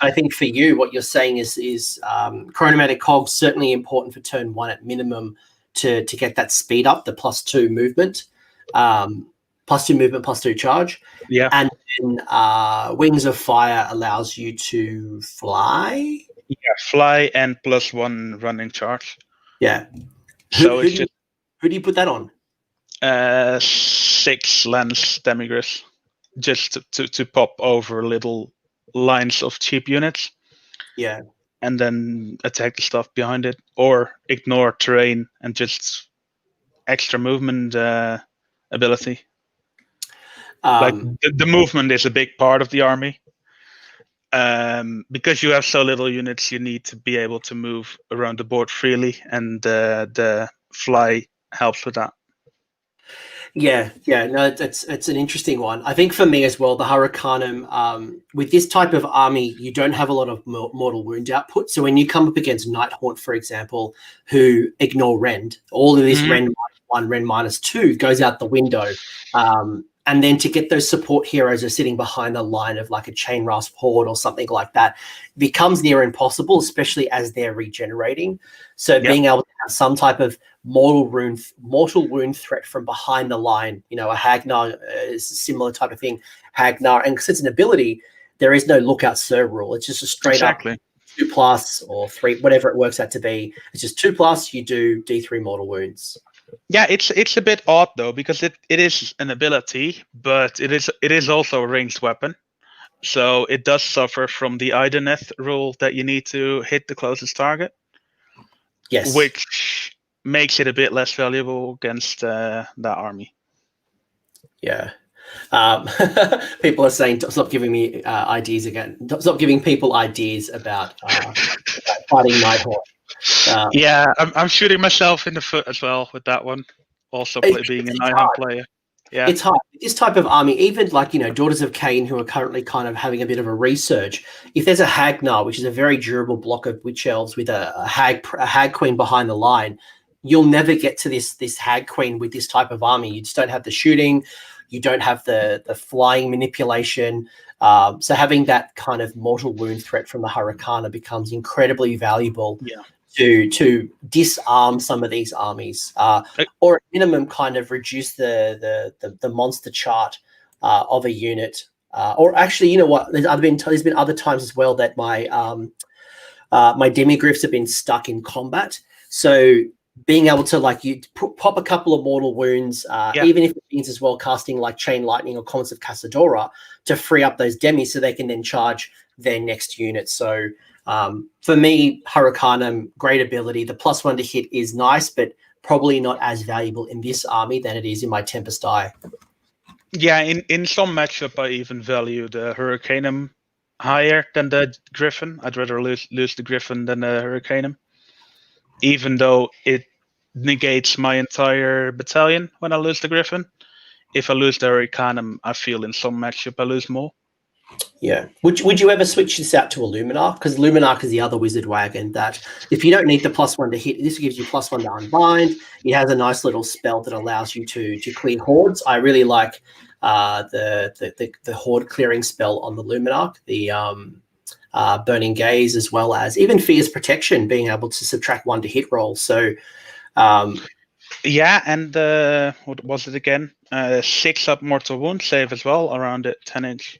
I think for you, what you're saying is Chronomatic Cog's certainly important for turn 1 at minimum to get that speed up, the +2 movement, +2 movement, +2 charge. Yeah. And then Wings of Fire allows you to fly. Yeah, fly and +1 running charge. Yeah. So who do you put that on? 6 lance demigriffs, just to pop over little lines of cheap units. Yeah. And then attack the stuff behind it, or ignore terrain and just extra movement ability. Like the movement is a big part of the army. Because you have so little units, you need to be able to move around the board freely, and the fly helps with that. Yeah, no, it's an interesting one. I think for me as well, the Hurricanum, with this type of army, you don't have a lot of mortal wound output. So when you come up against Nighthaunt, for example, who ignore Rend, all of this Rend -1, Rend -2 goes out the window. And then to get those support heroes who are sitting behind the line of like a Chain Rasp Horde or something like that becomes near impossible, especially as they're regenerating. So being able to have some type of mortal wound threat from behind the line, a Hagnar is a similar type of thing. Hagnar, and because it's an ability, there is no lookout serve rule. It's just a straight up 2+ or 3, whatever it works out to be. It's just 2+, you do D3 mortal wounds. Yeah, it's a bit odd though, because it is an ability, but it is also a ranged weapon. So it does suffer from the Ideneth rule that you need to hit the closest target. Yes. Which makes it a bit less valuable against that army. Yeah. People are saying, stop giving me ideas again. Stop giving people ideas about fighting Nighthaunt. Yeah, I'm shooting myself in the foot as well with that one. Also being a Nighthaunt player. Yeah, it's hard. This type of army, even like Daughters of Cain, who are currently kind of having a bit of a resurge. If there's a Hagnar, which is a very durable block of witch elves with a hag queen behind the line, you'll never get to this hag queen with this type of army. You just don't have the shooting, you don't have the flying manipulation. So having that kind of mortal wound threat from the Hurricana becomes incredibly valuable. Yeah. To disarm some of these armies, or at minimum kind of reduce the monster chart of a unit. Or actually, you know what? There's been other times as well that my my demigriffs have been stuck in combat. So being able to pop a couple of mortal wounds, even if it means as well casting like Chain Lightning or Comets of Casadora to free up those demis so they can then charge their next unit. So for me, Hurricanum, great ability. The +1 to hit is nice, but probably not as valuable in this army than it is in my Tempest Eye. Yeah, in some matchup, I even value the Hurricanum higher than the Griffin. I'd rather lose the Griffin than the Hurricanum, even though it negates my entire battalion when I lose the Griffin. If I lose the Hurricanum, I feel in some matchup I lose more. Yeah. Would you ever switch this out to a Luminarch? Because Luminarch is the other wizard wagon that if you don't need the +1 to hit, this gives you +1 to unbind. It has a nice little spell that allows you to clear hordes. I really like the horde clearing spell on the Luminarch, the Burning Gaze, as well as even Fierce Protection, being able to subtract 1 to hit roll. So yeah, and what was it again? 6 up mortal wound save as well around it, 10-inch.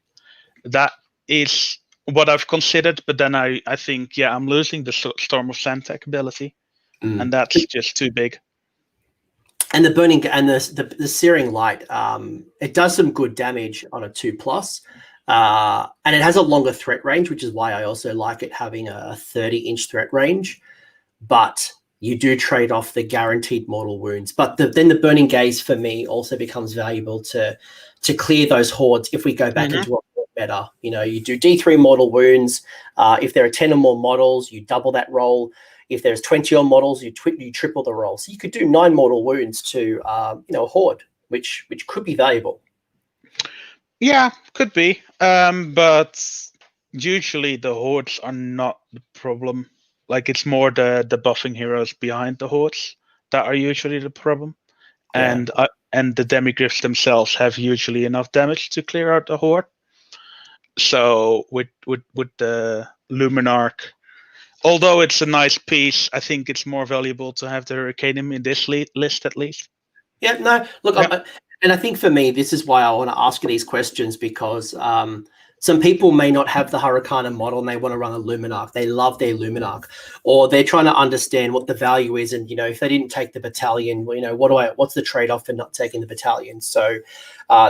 That is what I've considered, but then I think, I'm losing the Storm of Sandtech ability, and that's just too big. And the Burning and the Searing Light, it does some good damage on a 2+, and it has a longer threat range, which is why I also like it having a 30-inch threat range. But you do trade off the guaranteed mortal wounds. But then the Burning Gaze for me also becomes valuable to clear those hordes if we go back into a better. You do D3 mortal wounds. If there are 10 or more models, you double that roll. If there's 20 on models, you triple the roll. So you could do 9 mortal wounds to a horde, which could be valuable. Yeah, could be. But usually the hordes are not the problem. Like, it's more the buffing heroes behind the hordes that are usually the problem. Yeah. And the demigryphs themselves have usually enough damage to clear out the horde. So with the Luminarch, although it's a nice piece, I think it's more valuable to have the Hurricaneum in this list at least. Yeah, no, look, Yeah. and I think for me, this is why I want to ask you these questions, because some people may not have the Hurricane model and they want to run a Luminarch. They love their Luminarch, or they're trying to understand what the value is. And, if they didn't take the battalion, what's the trade-off for not taking the battalion? So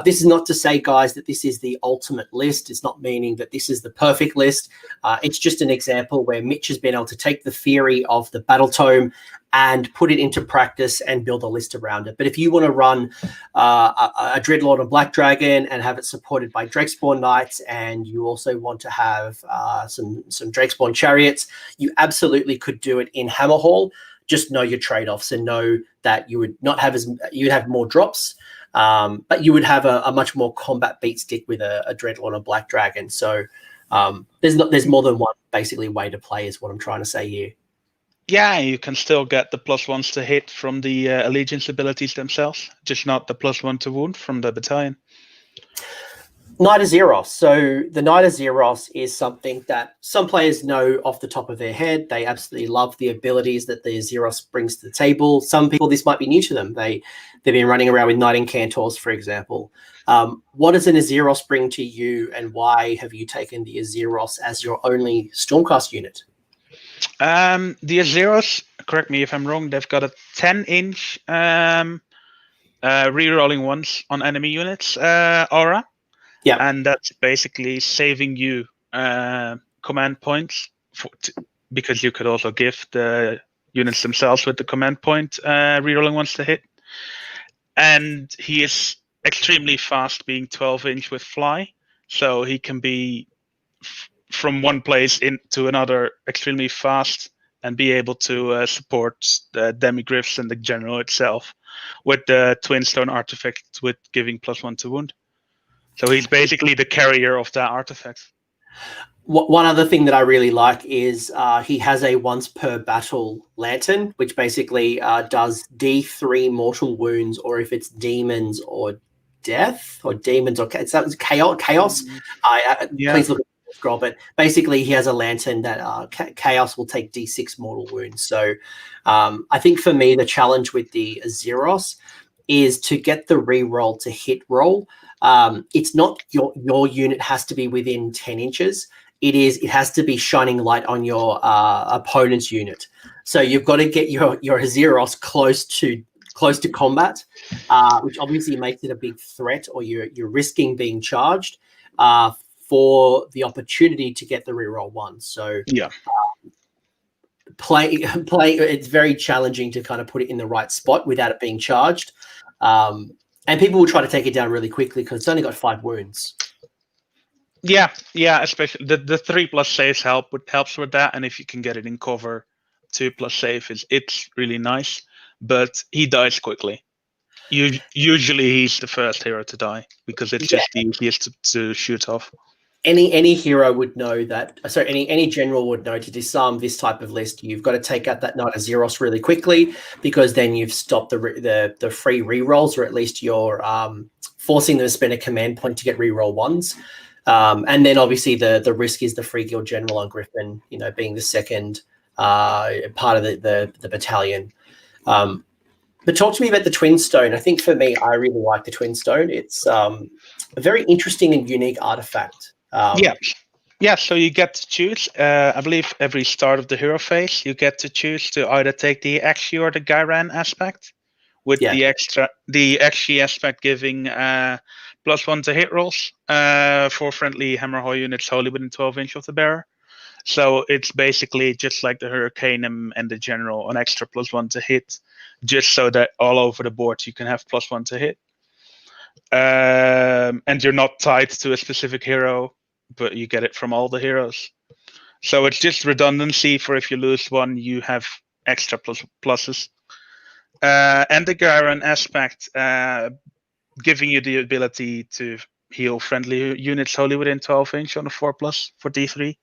this is not to say, guys, that this is the ultimate list. It's not meaning that this is the perfect list. It's just an example where Mitch has been able to take the theory of the battle tome and put it into practice and build a list around it. But if you want to run a Dreadlord and Black Dragon and have it supported by Drakespawn Knights, and you also want to have some Drakespawn Chariots, you absolutely could do it in Hammerhal. Just know your trade-offs and know that you would not have you'd have more drops, but you would have a much more combat beat stick with a Dreadlord and Black Dragon. So there's more than one basically way to play, is what I'm trying to say here. Yeah, you can still get the +1s to hit from the allegiance abilities themselves, just not the +1 to wound from the battalion. Knight of Zeros. So the Knight of Zeros is something that some players know off the top of their head. They absolutely love the abilities that the Zeros brings to the table. Some people, this might be new to them. They've been running around with Knight Incantors, for example. What does an Azeros bring to you, and why have you taken the Azeros as your only Stormcast unit? The Azeros, correct me if I'm wrong, they've got a 10-inch rerolling ones on enemy units aura. Yeah. And that's basically saving you command points because you could also give the units themselves with the command point rerolling ones to hit. And he is extremely fast, being 12-inch with fly, so he can be from one place into another extremely fast and be able to support the demigryphs and the general itself with the Twin Stone artifact with giving +1 to wound. So he's basically the carrier of that artifact. One other thing that I really like is he has a once per battle lantern, which basically does D3 mortal wounds, or if it's demons or death, or demons or chaos. Yeah. Please look at the scroll, but basically he has a lantern that chaos will take D6 mortal wounds. So I think for me, the challenge with the Azeros is to get the reroll to hit roll. It's not your unit has to be within 10 inches. It has to be shining light on your opponent's unit. So you've got to get your Azeros close to combat, which obviously makes it a big threat, or you're risking being charged for the opportunity to get the reroll one. So yeah, play. It's very challenging to kind of put it in the right spot without it being charged. And people will try to take it down really quickly because it's only got 5 wounds. Yeah, especially the 3+ saves helps with that, and if you can get it in cover, 2+ save it's really nice. But he dies quickly. Usually he's the first hero to die because it's just the easiest to shoot off. Any hero would know that. So any general would know to disarm this type of list, you've got to take out that Knight of Zeros really quickly, because then you've stopped the free rerolls, or at least you're forcing them to spend a command point to get reroll ones. And then obviously the risk is the free guild general on Griffin, being the second part of the battalion. But talk to me about the Twin Stone. I think for me, I really like the Twin Stone. It's a very interesting and unique artifact. Yeah. So you get to choose. I believe every start of the hero phase, you get to choose to either take the Exi or the Gyran aspect, with the Exi aspect giving +1 to hit rolls for friendly Hammerhal units wholly within 12 inch of the bearer. So it's basically just like the Hurricane and the General, an extra +1 to hit, just so that all over the board you can have +1 to hit. And you're not tied to a specific hero, but you get it from all the heroes. So it's just redundancy for if you lose one, you have extra pluses. And the Garen aspect, giving you the ability to heal friendly units wholly within 12 inch on a 4+ for D3.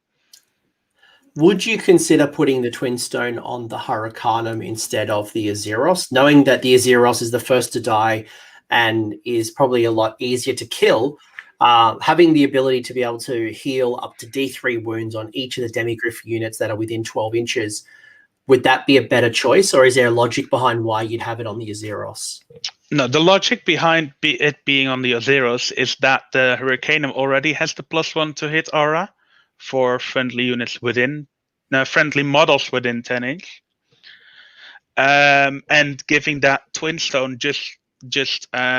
Would you consider putting the Twin Stone on the Hurricanum instead of the Azeros, knowing that the Azeros is the first to die and is probably a lot easier to kill? Having the ability to be able to heal up to D3 wounds on each of the Demigryph units that are within 12 inches, would that be a better choice, or is there a logic behind why you'd have it on the Azeros? No, the logic behind it being on the Azeros is that the Hurricanum already has the +1 to hit aura for friendly units within, friendly models within 10 inch. And giving that Twin Stone just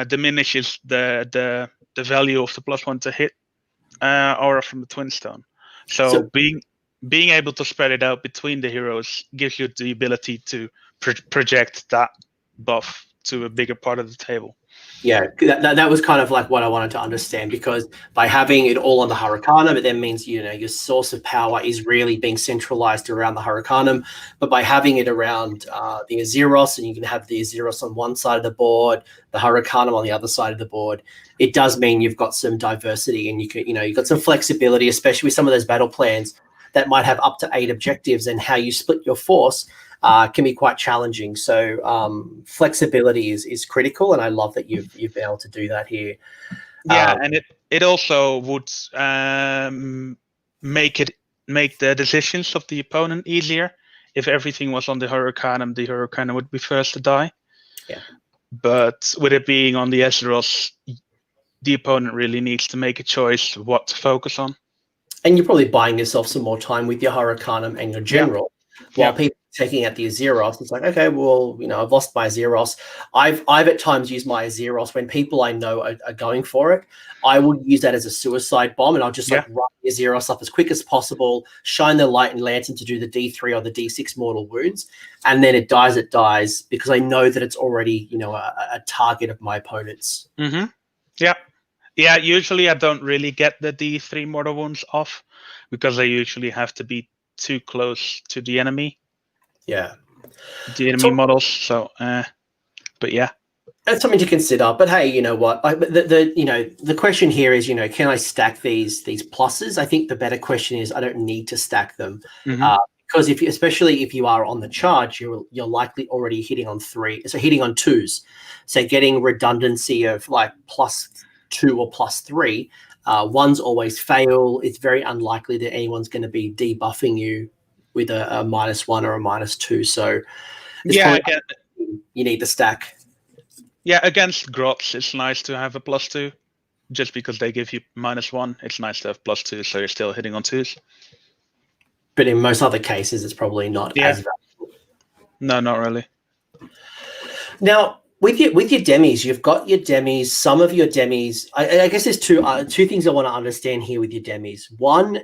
diminishes the value of the +1 to hit aura from the Twin Stone. So being able to spread it out between the heroes gives you the ability to project that buff to a bigger part of the table. Yeah, that was kind of like what I wanted to understand, because by having it all on the Hurricanum, it then means, you know, your source of power is really being centralized around the Hurricanum. But by having it around the Azeros, and you can have the Azeros on one side of the board, the Hurricanum on the other side of the board, it does mean you've got some diversity, and you've got some flexibility, especially with some of those battle plans that might have up to 8 objectives, and how you split your force can be quite challenging. So flexibility is critical, and I love that you've been able to do that here. Yeah, and it also would make the decisions of the opponent easier. If everything was on the Hurricanum would be first to die. Yeah. But with it being on the Azeros, the opponent really needs to make a choice what to focus on. And you're probably buying yourself some more time with your Hurricanum and your general. Yeah. While people are taking out the Azeros, it's like, okay, well, I've lost my Azeros. I've at times used my Azeros when people I know are going for it. I would use that as a suicide bomb, and I'll just run the Azeros up as quick as possible, shine the light and lantern to do the D3 or the D6 mortal wounds, and then it dies because I know that it's already, a target of my opponent's. Mm-hmm. Yeah. Yeah, usually I don't really get the D3 mortal wounds off because I usually have to be too close to the enemy. Yeah. The enemy models. So, but yeah. That's something to consider. But hey, you know what? The question here is, can I stack these pluses? I think the better question is, I don't need to stack them. Mm-hmm. Because especially if you are on the charge, you're likely already hitting on 3, so hitting on 2s. So getting redundancy of like +2 or +3, ones always fail. It's very unlikely that anyone's going to be debuffing you with a -1 or a -2. So you need the stack. Yeah, against Grots, it's nice to have a +2. Just because they give you -1, it's nice to have +2, so you're still hitting on 2s. But in most other cases, it's probably not as valuable. No, not really. Now, with your demis, you've got your demis. Some of your demis, I guess there's two things I want to understand here with your demis. One,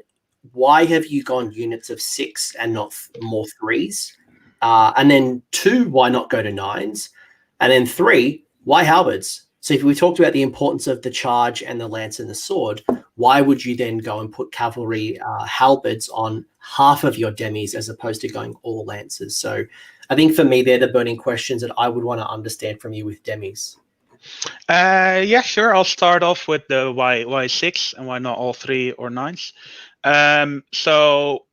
why have you gone units of 6 and not more 3s? And then 2, why not go to 9s? And then 3, why halberds? So if we talked about the importance of the charge and the lance and the sword, why would you then go and put cavalry halberds on half of your demis as opposed to going all lances? So I think for me, they're the burning questions that I would want to understand from you with demis. Yeah, sure. I'll start off with the why 6 and why not all 3 or 9s. So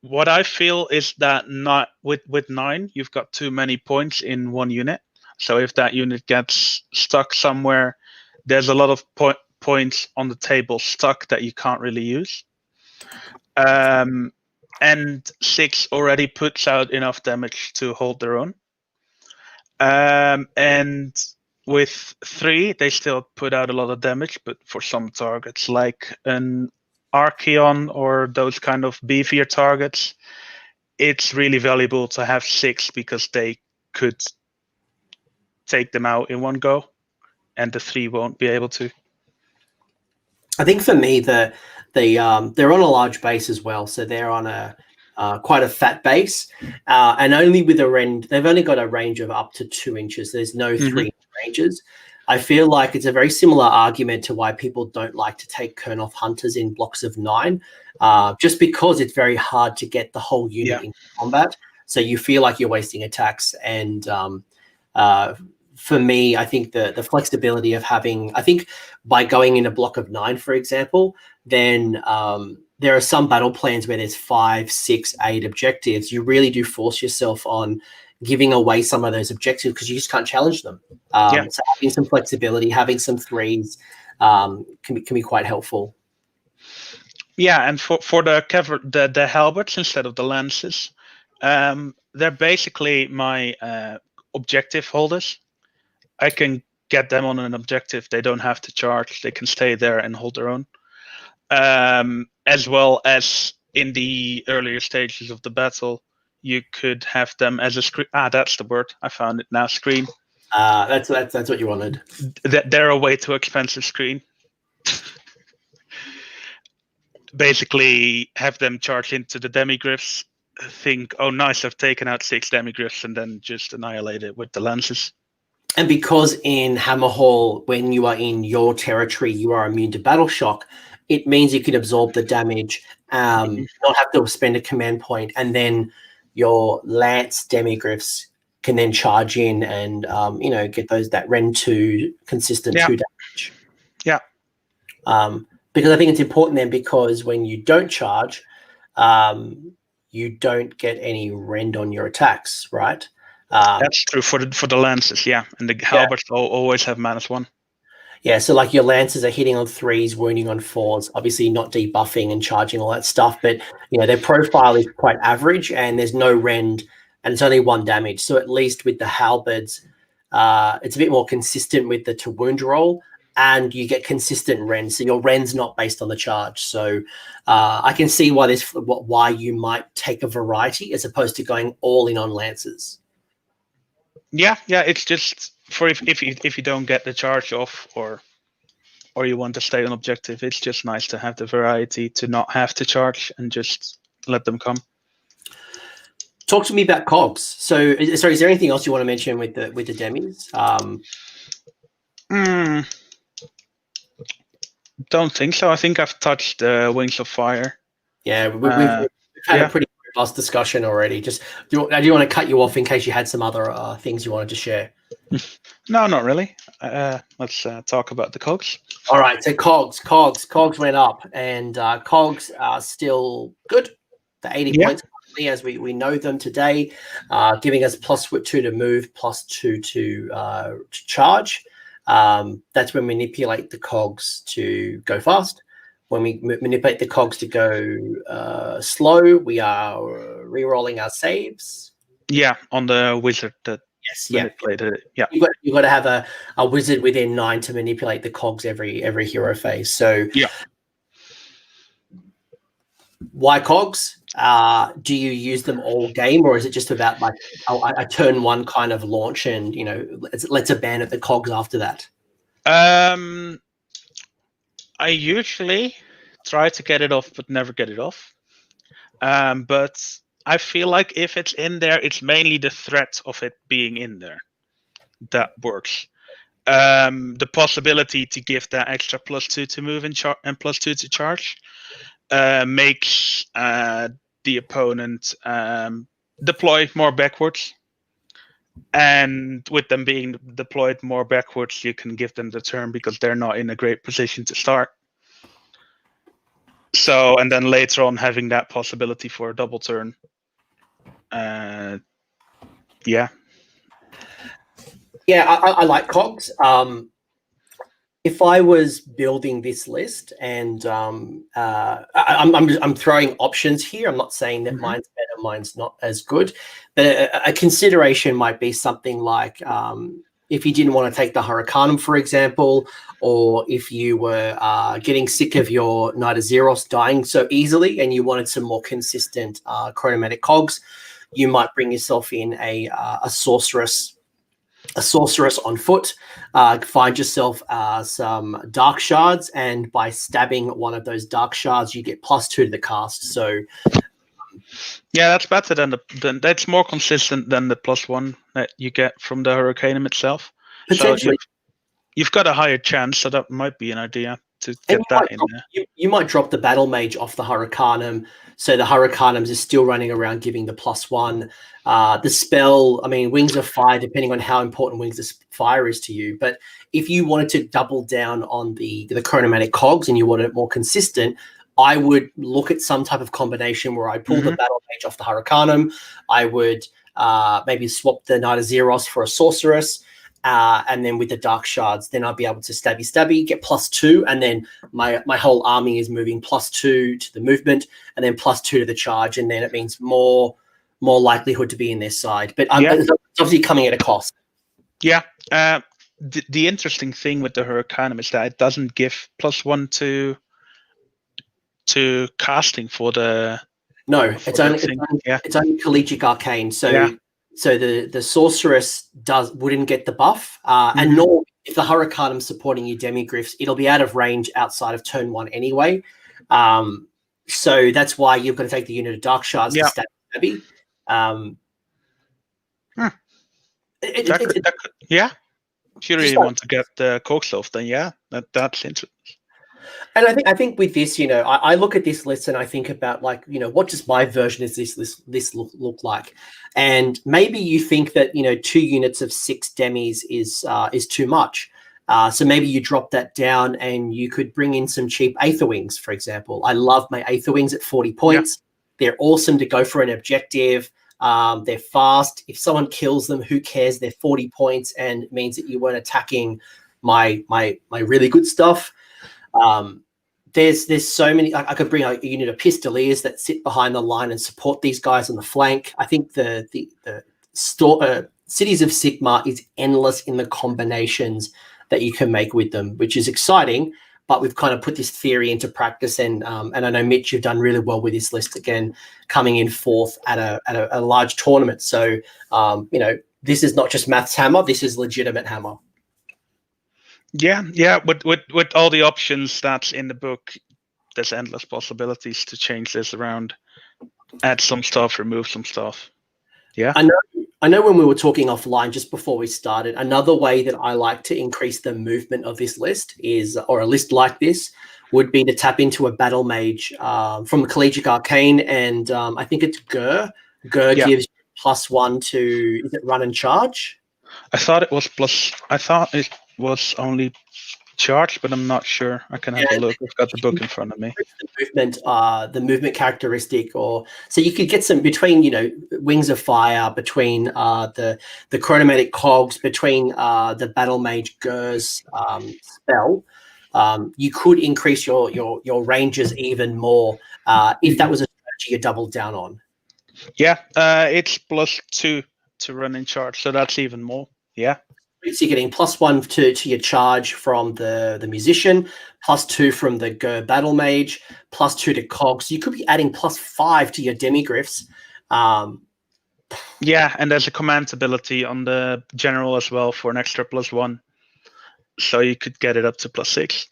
what I feel is that not with 9, you've got too many points in one unit. So if that unit gets stuck somewhere, there's a lot of points on the table stuck that you can't really use. And 6 already puts out enough damage to hold their own. And with 3, they still put out a lot of damage, but for some targets like an Archeon or those kind of beefier targets, it's really valuable to have 6 because they could take them out in one go, and the 3 won't be able to. I think for me, they're on a large base as well, so they're on a quite a fat base, and only with they've only got a range of up to 2 inches. There's no 3 ranges. I feel like it's a very similar argument to why people don't like to take Kurnoth hunters in blocks of 9, just because it's very hard to get the whole unit into combat. So you feel like you're wasting attacks. And for me, I think the flexibility of having, I think by going in a block of 9, for example, then there are some battle plans where there's 5, 6, 8 objectives. You really do force yourself on giving away some of those objectives because you just can't challenge them. So having some flexibility, having some 3s can be quite helpful. Yeah, and for the halberds instead of the lances, they're basically my objective holders. I can get them on an objective. They don't have to charge. They can stay there and hold their own. As well as in the earlier stages of the battle, you could have them as a screen. That's the word. I found it now. Screen. That's what you wanted. They're a way too expensive screen. Basically, have them charge into the demigryphs. Think, oh, nice, I've taken out 6 demigryphs, and then just annihilate it with the lances. And because in Hammerhal, when you are in your territory, you are immune to battle shock, it means you can absorb the damage, not have to spend a command point, and then your lance demigryphs can then charge in and get that Ren 2 consistent 2 damage. Yeah. Because I think it's important then, because when you don't charge, you don't get any rend on your attacks, right? That's true for the lances, and the halberds always have -1. Yeah, so like your lances are hitting on 3s, wounding on 4s, obviously not debuffing and charging all that stuff, but their profile is quite average and there's no rend and it's only 1 damage. So at least with the halberds, it's a bit more consistent with the to wound roll, and you get consistent rend. So your rend's not based on the charge. So I can see why you might take a variety as opposed to going all in on lances. Yeah, it's just for if you don't get the charge off or you want to stay on objective, it's just nice to have the variety to not have to charge and just let them come. Talk to me about cogs. So, sorry, is there anything else you want to mention with the demis? Don't think so. I think I've touched Wings of Fire. Yeah, we've had a pretty robust discussion already. Just do you want to cut you off in case you had some other things you wanted to share? No, not really. Let's talk about the cogs. All right, so cogs went up, and cogs are still good. The 80 points as we know them today, giving us +2 to move, +2 to charge. That's when we manipulate the cogs to go fast. When we manipulate the cogs to go slow, we are re-rolling our saves. Yeah, on the wizard that manipulated it. Yeah, you've got to have a wizard within 9 to manipulate the cogs every hero phase. So why cogs? Do you use them all game, or is it just about like a turn 1 kind of launch and let's abandon the cogs after that? I usually try to get it off, but never get it off. But I feel like if it's in there, it's mainly the threat of it being in there that works. The possibility to give that extra +2 to move and +2 to charge makes the opponent deploy more backwards. And with them being deployed more backwards, you can give them the turn because they're not in a great position to start. So, and then later on having that possibility for a double turn. Yeah, I like cogs. If I was building this list, and I'm throwing options here. I'm not saying that mine's better, mine's not as good, but a consideration might be something like if you didn't want to take the Hurricanum, for example, or if you were getting sick of your Knight of Zeros dying so easily and you wanted some more consistent chronomatic cogs, you might bring yourself in a sorceress on foot, find yourself some dark shards, and by stabbing one of those dark shards, you get +2 to the cast. So yeah, that's better than that's more consistent than the +1 that you get from the Hurricanum itself. Potentially. you've got a higher chance, so that might be an idea to get And that in there. You might drop the Battle Mage off the Hurricanum, so the Hurricanums is still running around giving the +1. The spell, I mean, Wings of Fire, depending on how important Wings of Fire is to you. But if you wanted to double down on the chronomatic cogs and you wanted it more consistent, I would look at some type of combination where I pull the Battle Mage off the Hurricanum. I would maybe swap the Knight of Zeros for a Sorceress. And then with the Dark Shards, then I'll be able to stabby, get +2, and then my whole army is moving +2 to the movement, and then +2 to the charge, and then it means more likelihood to be in their side. But it's obviously coming at a cost. Yeah. The interesting thing with the Hurricanum is that it doesn't give +1 to casting for the. No, it's only Collegiate Arcane. So the Sorceress wouldn't get the buff, and nor if the Hurricanum's supporting your Demigryphs, it'll be out of range outside of turn 1 anyway. So that's why you've got to take the unit of Dark Shards to stabby. If you really want to get the cogs off, then that's interesting. And I think with this, I look at this list and I think about what does my version of this look like? And maybe you think that 2 units of 6 demis is too much. So maybe you drop that down and you could bring in some cheap Aether Wings, for example. I love my Aether Wings at 40 points. They're awesome to go for an objective. They're fast. If someone kills them, who cares? They're 40 points, and it means that you weren't attacking my really good stuff. There's so many. I could bring a unit of Pistoliers that sit behind the line and support these guys on the flank. I think the Cities of Sigmar is endless in the combinations that you can make with them, which is exciting. But we've kind of put this theory into practice, and I know Mitch, you've done really well with this list again, coming in 4th at a large tournament. So this is not just maths hammer; this is legitimate hammer. Yeah. With all the options that's in the book, there's endless possibilities to change this around, add some stuff, remove some stuff. Yeah. I know when we were talking offline just before we started, another way that I like to increase the movement of this list or a list like this, would be to tap into a Battle Mage from the Collegiate Arcane, and I think it's Gur. Gur gives +1 to, is it run and charge? I thought it was only charge, but I'm not sure. I can have a look. I've got the book in front of me. The movement characteristic, so you could get some between Wings of Fire, between the chronomatic cogs, between the Battle Mage Gur's spell. You could increase your ranges even more if that was a strategy you doubled down on. Yeah, it's +2 to run in charge, so that's even more. Yeah. So you're getting +1 to your charge from the Musician, +2 from the Gur Battle Mage, +2 to cogs. You could be adding +5 to your Demigryphs. Yeah, and there's a command ability on the General as well for an extra +1. So you could get it up to +6.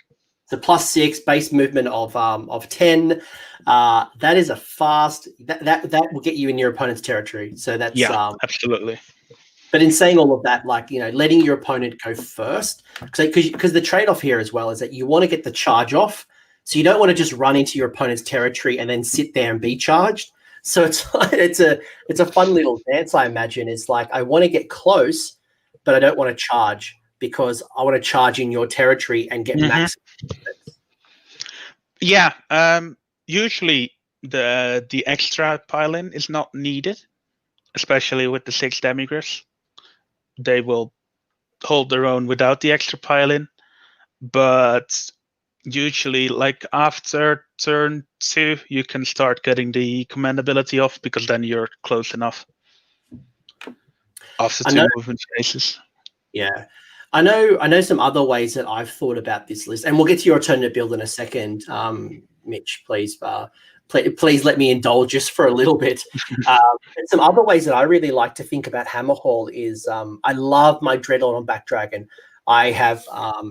So +6 base movement of 10. That is a fast. That will get you in your opponent's territory. So that's absolutely. But in saying all of that, letting your opponent go first, because the trade-off here as well is that you want to get the charge off, so you don't want to just run into your opponent's territory and then sit there and be charged. So it's a fun little dance, I imagine. It's like, I want to get close, but I don't want to charge, because I want to charge in your territory and get max. Yeah, usually the extra pile-in is not needed, especially with the 6 Demigryphs. They will hold their own without the extra pile-in, but usually, after turn 2, you can start getting the command ability off, because then you're close enough after 2 movement phases. Yeah. I know some other ways that I've thought about this list, and we'll get to your alternate build in a second. Mitch, please let me indulge just for a little bit. Some other ways that I really like to think about Hammerhal is I love my Dreadlord on Black Dragon. I have,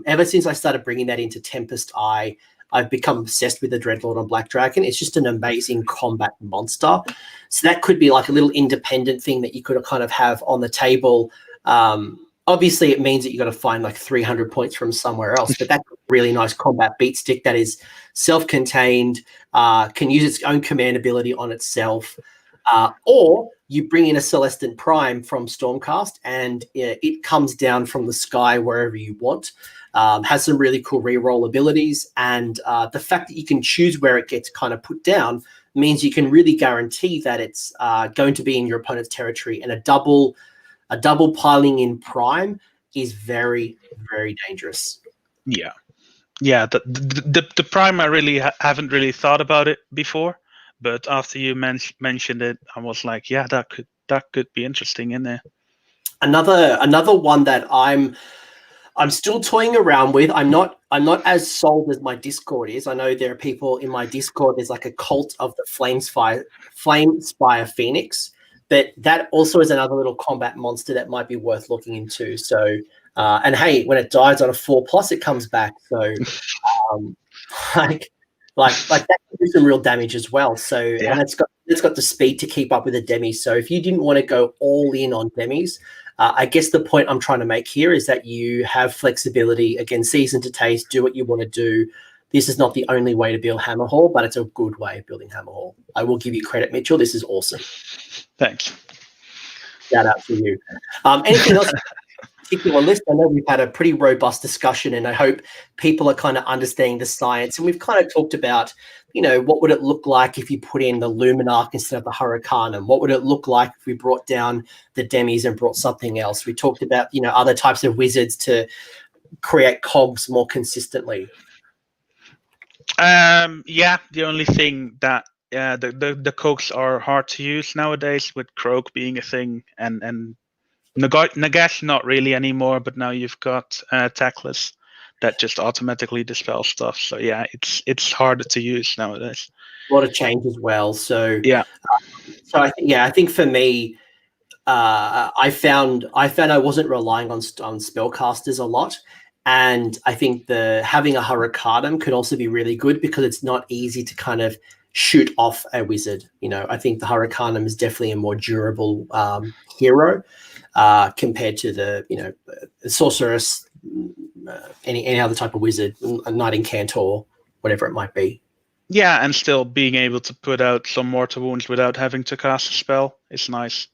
ever since I started bringing that into Tempest, I've become obsessed with the Dreadlord on Black Dragon. It's just an amazing combat monster. So that could be like a little independent thing that you could kind of have on the table. Obviously, it means that you got to find like 300 points from somewhere else, but that's a really nice combat beat stick that is self-contained, can use its own command ability on itself, or you bring in a Celestant Prime from Stormcast, and it comes down from the sky wherever you want. Has some really cool reroll abilities, and the fact that you can choose where it gets kind of put down means you can really guarantee that it's going to be in your opponent's territory, and a double piling in Prime is very, very dangerous. Yeah. The Prime, I really haven't really thought about it before, but after you mentioned it, I was like, yeah, that could be interesting in there. Another one that I'm still toying around with. I'm not as sold as my Discord is. I know there are people in my Discord. There's like a cult of the Flame Spire Phoenix, but that also is another little combat monster that might be worth looking into. So, and hey, when it dies on a 4+, it comes back. So, like that can do some real damage as well. So, Yeah. And it's got the speed to keep up with the demis. So, if you didn't want to go all in on demis, I guess the point I'm trying to make here is that you have flexibility. Again, season to taste, do what you want to do. This is not the only way to build Hammerhal, but it's a good way of building Hammerhal. I will give you credit, Mitchell. This is awesome. Thanks. Shout out to you. Anything else? Particular list? I know we've had a pretty robust discussion, and I hope people are kind of understanding the science. And we've kind of talked about, what would it look like if you put in the Luminarch instead of the Hurricanum? What would it look like if we brought down the demis and brought something else? We talked about, other types of wizards to create cogs more consistently. Yeah, the only thing that the cogs are hard to use nowadays, with Croak being a thing, and Nagash not really anymore, but now you've got Tackless that just automatically dispels stuff. So yeah, it's harder to use nowadays. A lot of change as well. So yeah. I think for me, I found I wasn't relying on spellcasters a lot, and I think having a Hurricanum could also be really good because it's not easy to kind of shoot off a wizard. I think the Hurricanum is definitely a more durable hero compared to the sorceress, any other type of wizard, a Knight Incantor, whatever it might be. Yeah, and still being able to put out some mortal wounds without having to cast a spell is nice.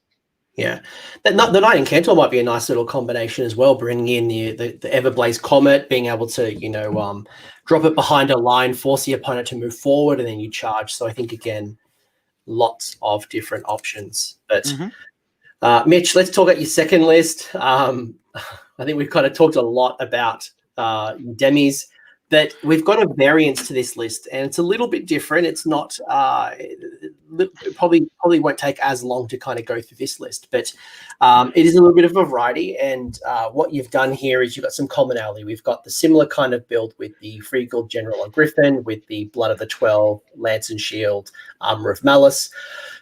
Yeah, the Knight Incantor might be a nice little combination as well, bringing in the Everblaze Comet, being able to drop it behind a line, force the opponent to move forward, and then you charge. So I think, again, lots of different options. But Mitch, let's talk about your second list. I think we've kind of talked a lot about demis, but we've got a variance to this list, and it's a little bit different. It's not it probably won't take as long to kind of go through this list, but it is a little bit of a variety. And what you've done here is you've got some commonality. We've got the similar kind of build with the Free Guild General on Griffin, with the Blood of the 12, Lance and Shield, Armor of Malice.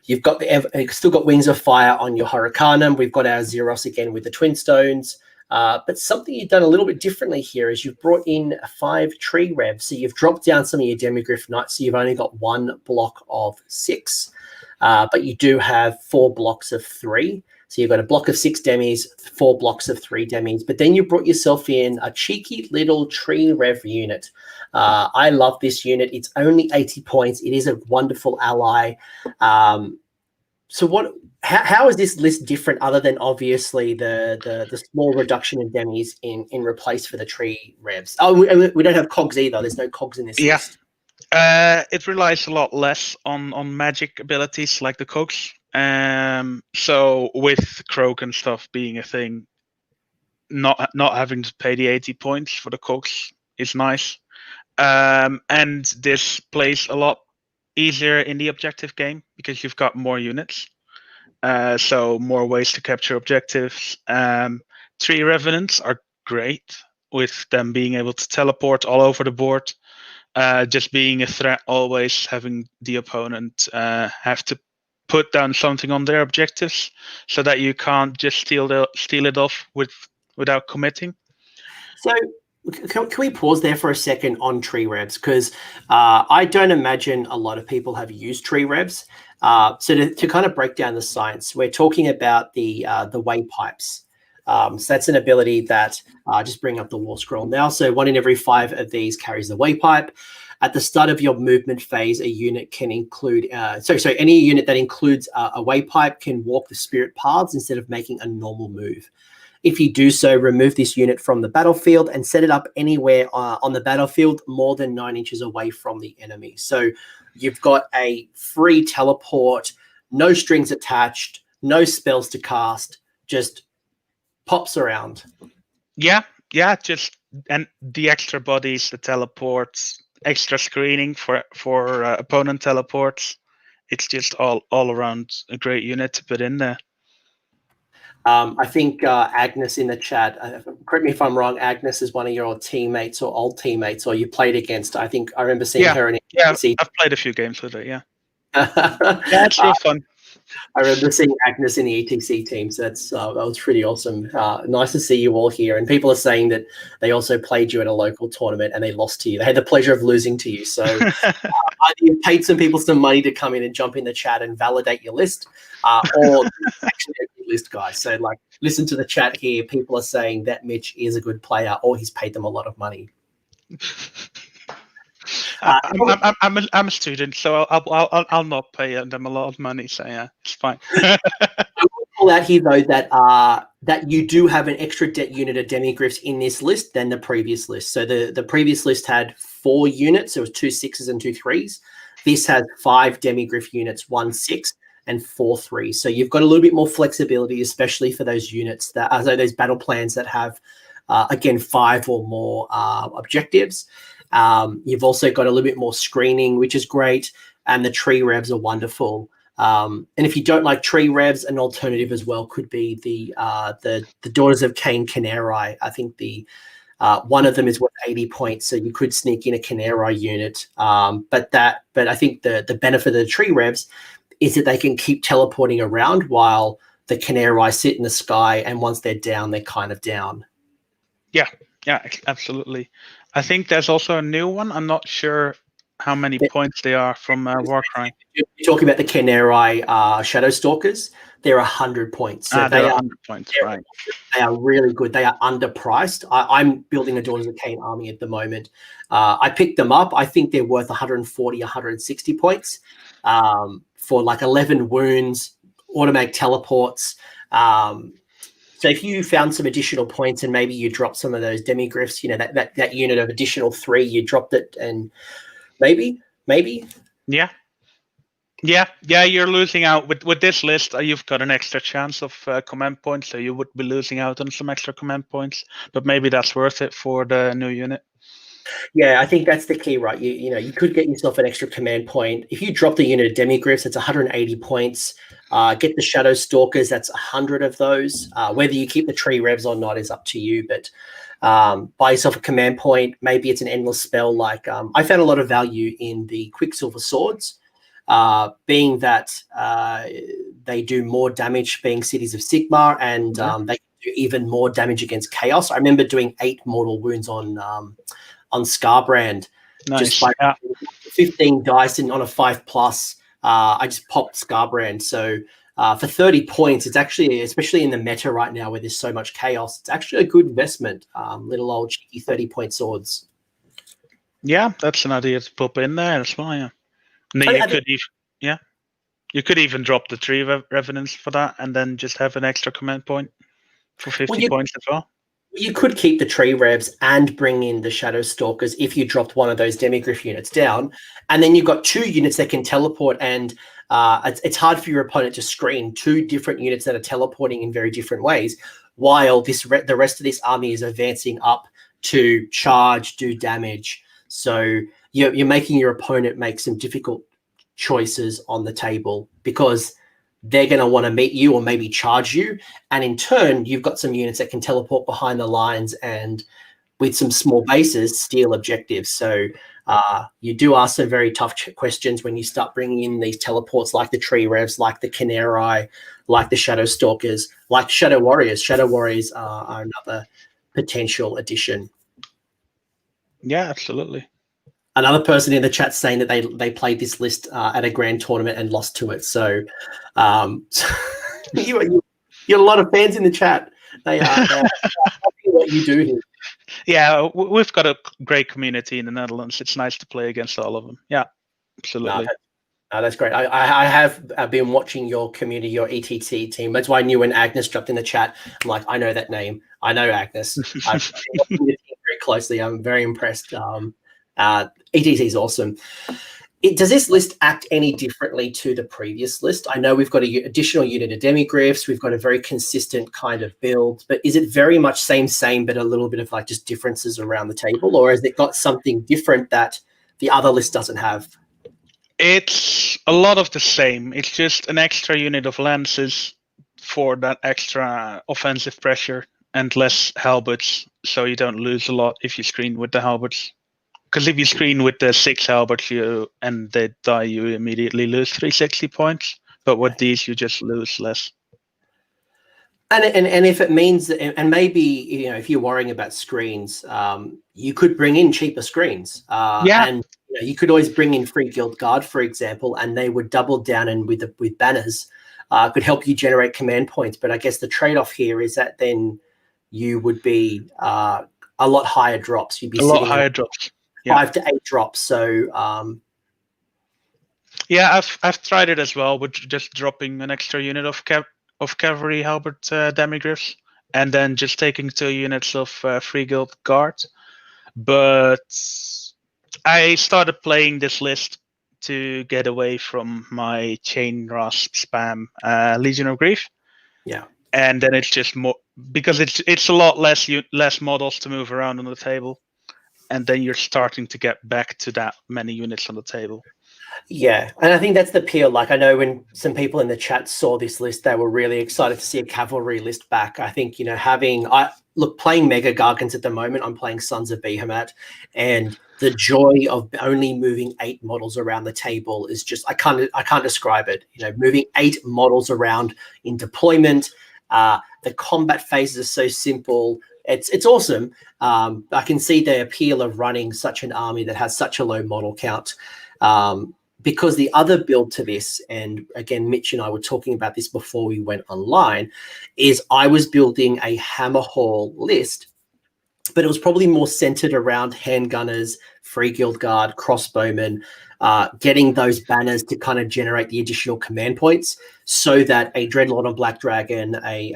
You've got still got Wings of Fire on your Hurricanum. We've got our Xeros again with the Twin Stones. But something you've done a little bit differently here is you've brought in 5 tree revs. So you've dropped down some of your Demigryph Knights, so you've only got 1 block of 6. But you do have 4 blocks of 3. So you've got a block of 6 demis, 4 blocks of 3 demis. But then you brought yourself in a cheeky little tree rev unit. I love this unit. It's only 80 points. It is a wonderful ally. So how is this list different, other than obviously the small reduction in demis in replace for the tree revs? Oh, we don't have cogs either. There's no cogs in this list. It relies a lot less on magic abilities like the cogs. So with Croak and stuff being a thing, not having to pay the 80 points for the cogs is nice. And this plays a lot easier in the objective game because you've got more units. So more ways to capture objectives. Tree Revenants are great, with them being able to teleport all over the board. Just being a threat, always having the opponent have to put down something on their objectives so that you can't just steal it off without committing. So can we pause there for a second on tree revs? Because I don't imagine a lot of people have used tree revs. So to kind of break down the science, we're talking about the way pipes. So that's an ability that just bring up the war scroll now. So 1 in every 5 of these carries the waypipe. At the start of your movement phase, a unit can include, any unit that includes a waypipe can walk the spirit paths instead of making a normal move. If you do so, remove this unit from the battlefield and set it up anywhere on the battlefield more than 9 inches away from the enemy. So you've got a free teleport, no strings attached, no spells to cast, just pops around. Yeah, and the extra bodies, the teleports, extra screening for opponent teleports. It's just all around a great unit to put in there. I think Agnes in the chat, correct me if I'm wrong, Agnes is one of your teammates or old teammates, or you played against. I think I remember seeing her in ETC. I've played a few games with her, yeah. Yeah, it's real fun. I remember seeing Agnes in the ETC team, so that was pretty awesome. Nice to see you all here. And people are saying that they also played you at a local tournament and they lost to you. They had the pleasure of losing to you. So either you paid some people some money to come in and jump in the chat and validate your list, or actually a good list, guys. So listen to the chat here. People are saying that Mitch is a good player, or he's paid them a lot of money. I'm a student, so I'll not pay them a lot of money. So yeah, it's fine. I will call out here though that you do have an extra unit of demigryphs in this list than the previous list. So the previous list had 4 units. It was 2 6s and 2 3s. This has 5 demigryph units, 1 6 and 4 3. So you've got a little bit more flexibility, especially for those units that those battle plans that have again 5 or more objectives. You've also got a little bit more screening, which is great, and the tree revs are wonderful. And if you don't like tree revs, an alternative as well could be the Daughters of Cain Canary. I think the one of them is worth 80 points, so you could sneak in a Canary unit. But I think the benefit of the tree revs is that they can keep teleporting around while the Canary sit in the sky, and once they're down, they're kind of down. Yeah, absolutely. I think there's also a new one. I'm not sure how many points they are from Warcry. You're talking about the Canary Shadow Stalkers. They're 100 points. So they're 100 points, right. They are really good. They are underpriced. I'm building a Daughters of Cain army at the moment. I picked them up. I think they're worth 140, 160 points for 11 wounds, automatic teleports. So if you found some additional points and maybe you dropped some of those demigryphs, that unit of additional 3, you dropped it, and maybe. Yeah, you're losing out with this list. You've got an extra chance of command points, so you would be losing out on some extra command points. But maybe that's worth it for the new unit. Yeah, I think that's the key, right? You could get yourself an extra command point. If you drop the unit of demigryphs, it's 180 points. Get the Shadow Stalkers, that's 100 of those. Whether you keep the tree revs or not is up to you, but buy yourself a command point. Maybe it's an endless spell. I found a lot of value in the Quicksilver Swords, being that they do more damage, being Cities of Sigmar, and they do even more damage against Chaos. I remember doing 8 mortal wounds on Scarbrand, just by 15 dice and on a 5+. I just popped Scarbrand. So for 30 points, it's actually, especially in the meta right now where there's so much chaos, it's actually a good investment. Little old cheeky 30-point swords. Yeah, that's an idea to pop in there as well. Yeah, and then you could even drop the Tree Revenants for that, and then just have an extra command point for 50 points as well. You could keep the tree revs and bring in the Shadow Stalkers if you dropped one of those demigryph units down, and then you've got 2 units that can teleport, and it's hard for your opponent to screen 2 different units that are teleporting in very different ways, while the rest of this army is advancing up to charge, do damage. So you're making your opponent make some difficult choices on the table because they're going to want to meet you or maybe charge you. And in turn, you've got some units that can teleport behind the lines and with some small bases, steal objectives. So you do ask some very tough questions when you start bringing in these teleports like the Tree Revs, like the Canary, like the Shadow Stalkers, like Shadow Warriors. Shadow Warriors are another potential addition. Yeah, absolutely. Another person in the chat saying that they played this list at a grand tournament and lost to it. So you a lot of fans in the chat. They are what you do here. Yeah, we've got a great community in the Netherlands. It's nice to play against all of them. Yeah, absolutely. No, that's great. I have been watching your community, your ETT team. That's why I knew when Agnes dropped in the chat. I'm like, I know that name. I know Agnes. I've been watching the team very closely. I'm very impressed. ETT is awesome. Does this list act any differently to the previous list? I know we've got an additional unit of demigryphs. We've got a very consistent kind of build, but is it very much same, but a little bit of like just differences around the table, or has it got something different that the other list doesn't have? It's a lot of the same. It's just an extra unit of lances for that extra offensive pressure and less halberds, so you don't lose a lot if you screen with the halberds. Because if you screen with the 6 halberds and they die, you immediately lose 360 points. But with these, you just lose less. And if it means that, and maybe if you're worrying about screens, you could bring in cheaper screens. And you could always bring in Free Guild Guard, for example, and they would double down and with banners could help you generate command points. But I guess the trade-off here is that then you would be a lot higher drops. You'd be a lot higher drops. 5 to 8 drops. So I've tried it as well with just dropping an extra unit of cavalry halberd demigryphs and then just taking 2 units of Free Guild Guard. But I started playing this list to get away from my chain rasp spam Legion of Grief. Yeah. And then it's just more because it's a lot less models to move around on the table. And then you're starting to get back to that many units on the table. Yeah, and I think that's the appeal. Like, I know when some people in the chat saw this list, they were really excited to see a cavalry list back. I think, playing Mega Gargants at the moment, I'm playing Sons of Behemoth, and the joy of only moving 8 models around the table is just, I can't describe it. Moving 8 models around in deployment, the combat phases are so simple. It's awesome. I can see the appeal of running such an army that has such a low model count. Because the other build to this, and again, Mitch and I were talking about this before we went online, is I was building a Hammerhal list, but it was probably more centered around handgunners, Free Guild Guard, crossbowmen, getting those banners to kind of generate the additional command points so that a Dreadlord on Black Dragon, a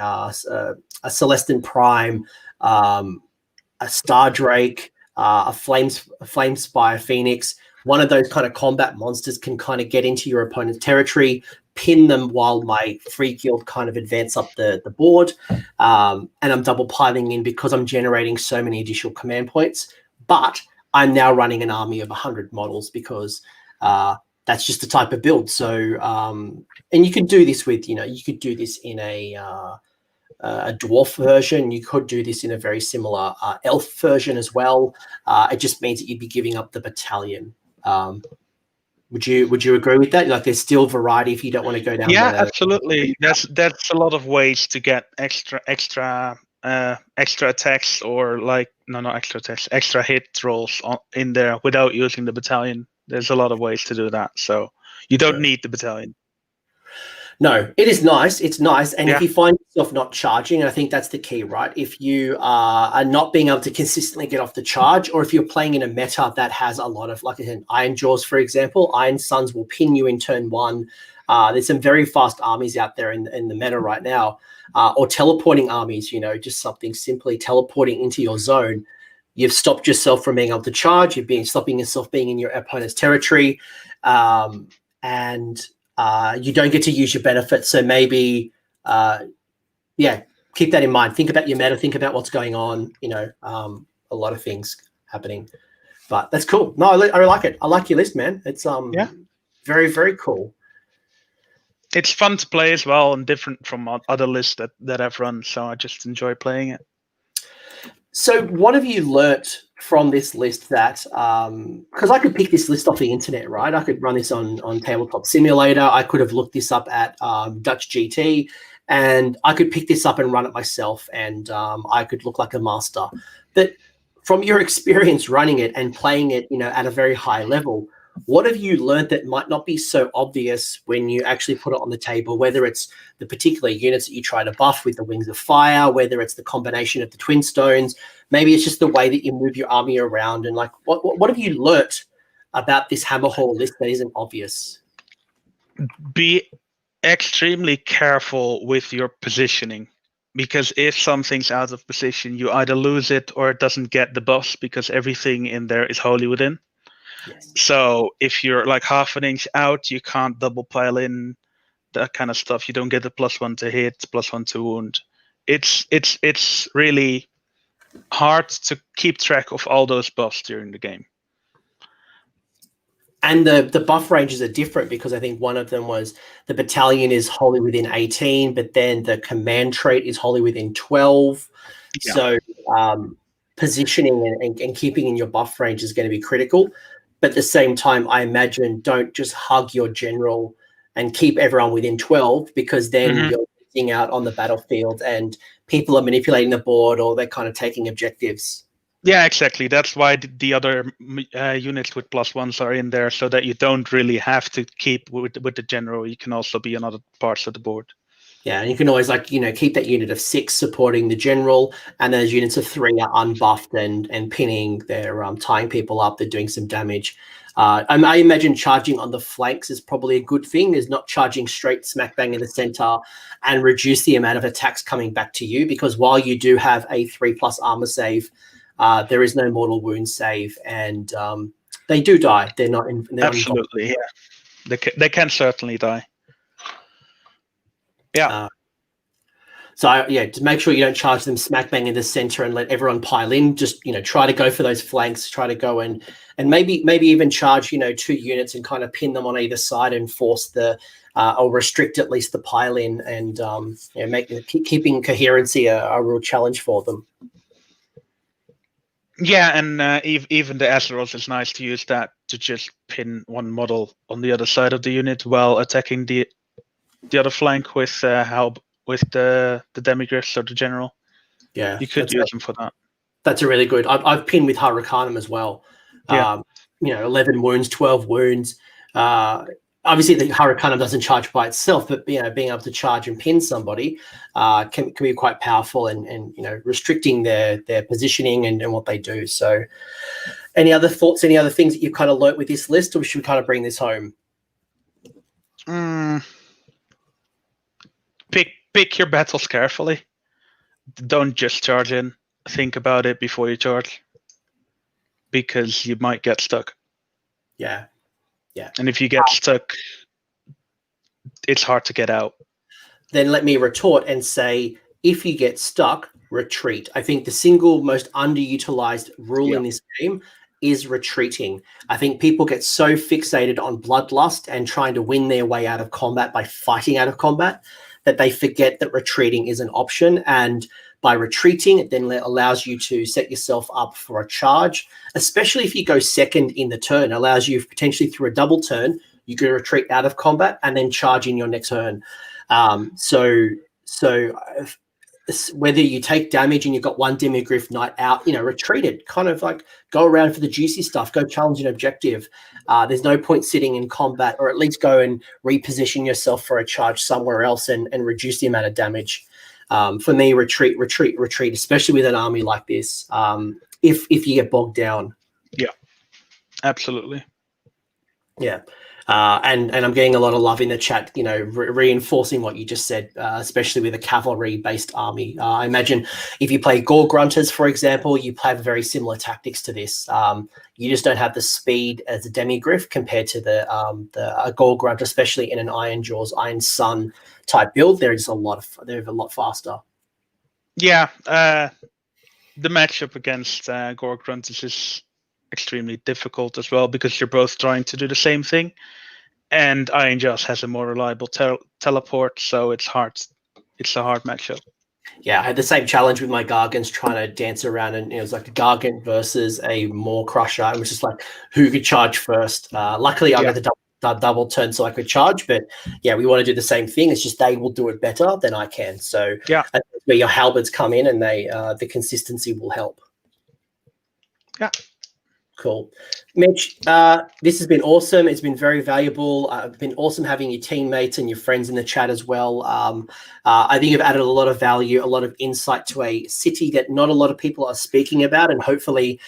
Celestin Prime, a Star Drake, a Flame Spire Phoenix, one of those kind of combat monsters can kind of get into your opponent's territory, pin them while my Free Guild kind of advance up the board. And I'm double piling in because I'm generating so many additional command points. But I'm now running an army of 100 models because that's just the type of build. So, and you could do this with, you could do this in a dwarf version. You could do this in a very similar elf version as well. It just means that you'd be giving up the battalion. Would you agree with that? Like, there's still variety if you don't want to go down. Yeah, absolutely. That's a lot of ways to get extra attacks, or not extra attacks, extra hit rolls in there without using the battalion. There's a lot of ways to do that. So you don't need the battalion. No, it is nice. It's nice. And if you find yourself not charging, and I think that's the key, right? If you are not being able to consistently get off the charge, or if you're playing in a meta that has a lot of, like I said, Iron Jaws, for example, Iron Suns will pin you in turn 1. There's some very fast armies out there in the meta right now, or teleporting armies, just something simply teleporting into your zone. You've stopped yourself from being able to charge. Stopping yourself being in your opponent's territory. And you don't get to use your benefits. So maybe, keep that in mind. Think about your meta. Think about what's going on. A lot of things happening. But that's cool. No, I really like it. I like your list, man. It's very, very cool. It's fun to play as well, and different from other lists that I've run. So I just enjoy playing it. So what have you learnt from this list that, because I could pick this list off the internet, right? I could run this on Tabletop Simulator. I could have looked this up at Dutch GT, and I could pick this up and run it myself, and I could look like a master. But from your experience running it and playing it, at a very high level, what have you learned that might not be so obvious when you actually put it on the table, whether it's the particular units that you try to buff with the Wings of Fire, whether it's the combination of the Twin Stones, maybe it's just the way that you move your army around, and like what have you learnt about this Hammerhal list that isn't obvious? Be extremely careful with your positioning, because if something's out of position, you either lose it or it doesn't get the buffs, because everything in there is wholly within. Yes. So if you're like half an inch out, you can't double pile in, that kind of stuff. You don't get the +1 to hit, +1 to wound. It's really hard to keep track of all those buffs during the game. And the buff ranges are different, because I think one of them was the battalion is wholly within 18, but then the command trait is wholly within 12. Yeah. So positioning and keeping in your buff range is going to be critical. But at the same time, I imagine don't just hug your general and keep everyone within 12, because then you're losing out on the battlefield and people are manipulating the board, or they're kind of taking objectives. Yeah, exactly. That's why the other units with +1s are in there, so that you don't really have to keep with the general. You can also be on other parts of the board. Yeah, and you can always, like, keep that unit of 6 supporting the general, and those units of 3 are unbuffed and pinning. They're tying people up. They're doing some damage. I imagine charging on the flanks is probably a good thing, is not charging straight smack bang in the center and reduce the amount of attacks coming back to you, because while you do have a 3+ armor save, there is no mortal wound save, and they do die. They're not in. Absolutely, yeah. They can certainly die. Yeah. So yeah, to make sure you don't charge them smack bang in the center and let everyone pile in. Just try to go for those flanks. Try to go and maybe even charge 2 units and kind of pin them on either side and force the or restrict at least the pile in, and keeping coherency a real challenge for them. Yeah, and even the Azeroth is nice to use that to just pin one model on the other side of the unit while attacking the other flank with the demigryphs or the general. Yeah, you could use them for that. That's a really good. I've pinned with Hurricanum as well. Yeah. 11 wounds, 12 wounds. Obviously, the Hurricanum doesn't charge by itself, but being able to charge and pin somebody can be quite powerful, and restricting their positioning and what they do. So, any other thoughts? Any other things that you've kind of learnt with this list, or should we kind of bring this home? Pick your battles carefully. Don't just charge in. Think about it before you charge, because you might get stuck. Yeah. And if you get stuck, it's hard to get out. Then let me retort and say, if you get stuck, retreat. I think the single most underutilized rule in this game is retreating. I think people get so fixated on bloodlust and trying to win their way out of combat by fighting out of combat that they forget that retreating is an option. And by retreating, it then allows you to set yourself up for a charge, especially if you go second in the turn. It allows you potentially through a double turn, you can retreat out of combat and then charge in your next turn. So whether you take damage and you've got one demigryph knight out, retreat it. Kind of like go around for the juicy stuff. Go challenge an objective. There's no point sitting in combat, or at least go and reposition yourself for a charge somewhere else and reduce the amount of damage. For me, retreat, especially with an army like this, if you get bogged down. Yeah, absolutely. Yeah. And I'm getting a lot of love in the chat, reinforcing what you just said, especially with a cavalry-based army. I imagine if you play Gore Grunters, for example, you play very similar tactics to this. You just don't have the speed as a demigryph compared to the Gore Grunt, especially in an Iron Jaws, Iron Sun type build. They're a lot faster. Yeah, the matchup against Gore Grunters is extremely difficult as well, because you're both trying to do the same thing, and Iron Jaws has a more reliable teleport, so it's hard. It's a hard matchup. Yeah, I had the same challenge with my Gargants, trying to dance around, and it was like a Gargant versus a Maw Crusher. It was just like, who could charge first? Luckily, I got the double turn so I could charge, but yeah, we want to do the same thing. It's just they will do it better than I can. So that's where your halberds come in, and the consistency will help. Yeah. Cool. Mitch, this has been awesome. It's been very valuable. It's been awesome having your teammates and your friends in the chat as well. I think you've added a lot of value, a lot of insight to a city that not a lot of people are speaking about, and hopefully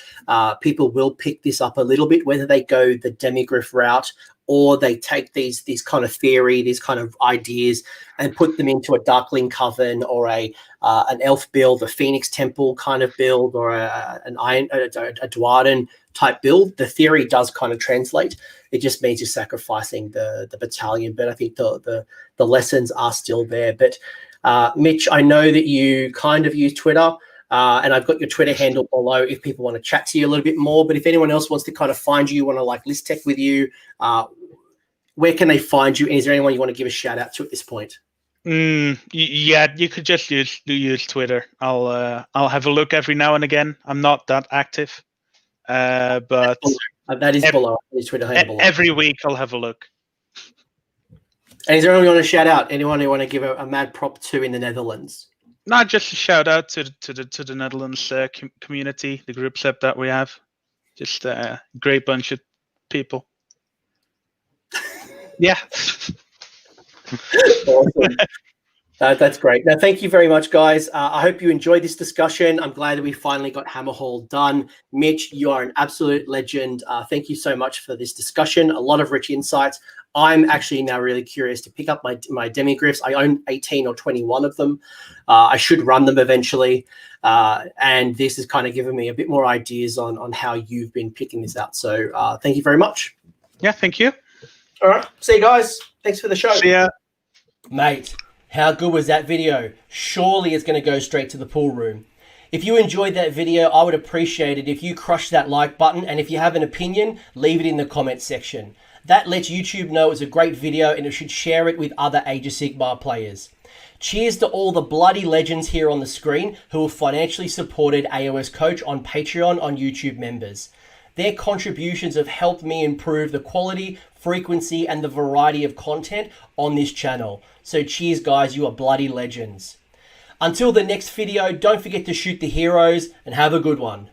people will pick this up a little bit, whether they go the demigryph route or they take these kind of theory, these kind of ideas, and put them into a Darkling Coven or an elf build, a Phoenix Temple kind of build, or a Dwarden type build. The theory does kind of translate. It just means you're sacrificing the battalion, but I think the lessons are still there. But Mitch, I know that you kind of use Twitter. And I've got your Twitter handle below if people want to chat to you a little bit more. But if anyone else wants to kind of find you, want to like list tech with you, where can they find you? And is there anyone you want to give a shout out to at this point? Yeah, you could just use Twitter. I'll have a look every now and again. I'm not that active, but that is below. His Twitter handle below. Every week I'll have a look. And is there anyone you want to shout out? Anyone you want to give a mad prop to in the Netherlands? Not just a shout out to the Netherlands community, the group set that we have. Just a great bunch of people. Yeah. Awesome. That's great. Now, thank you very much, guys. I hope you enjoyed this discussion. I'm glad that we finally got Hammerhal done. Mitch, you are an absolute legend. Thank you so much for this discussion. A lot of rich insights. I'm actually now really curious to pick up my demigryphs. I own 18 or 21 of them. I should run them eventually. And this has kind of given me a bit more ideas on how you've been picking this out. So thank you very much. Yeah, thank you. All right. See you guys. Thanks for the show. See ya. Mate, how good was that video? Surely it's going to go straight to the pool room. If you enjoyed that video, I would appreciate it if you crush that like button. And if you have an opinion, leave it in the comments section. That lets YouTube know it's a great video and it should share it with other Age of Sigmar players. Cheers to all the bloody legends here on the screen who have financially supported AOS Coach on Patreon on YouTube members. Their contributions have helped me improve the quality, frequency, and the variety of content on this channel. So cheers, guys, you are bloody legends. Until the next video, don't forget to shoot the heroes and have a good one.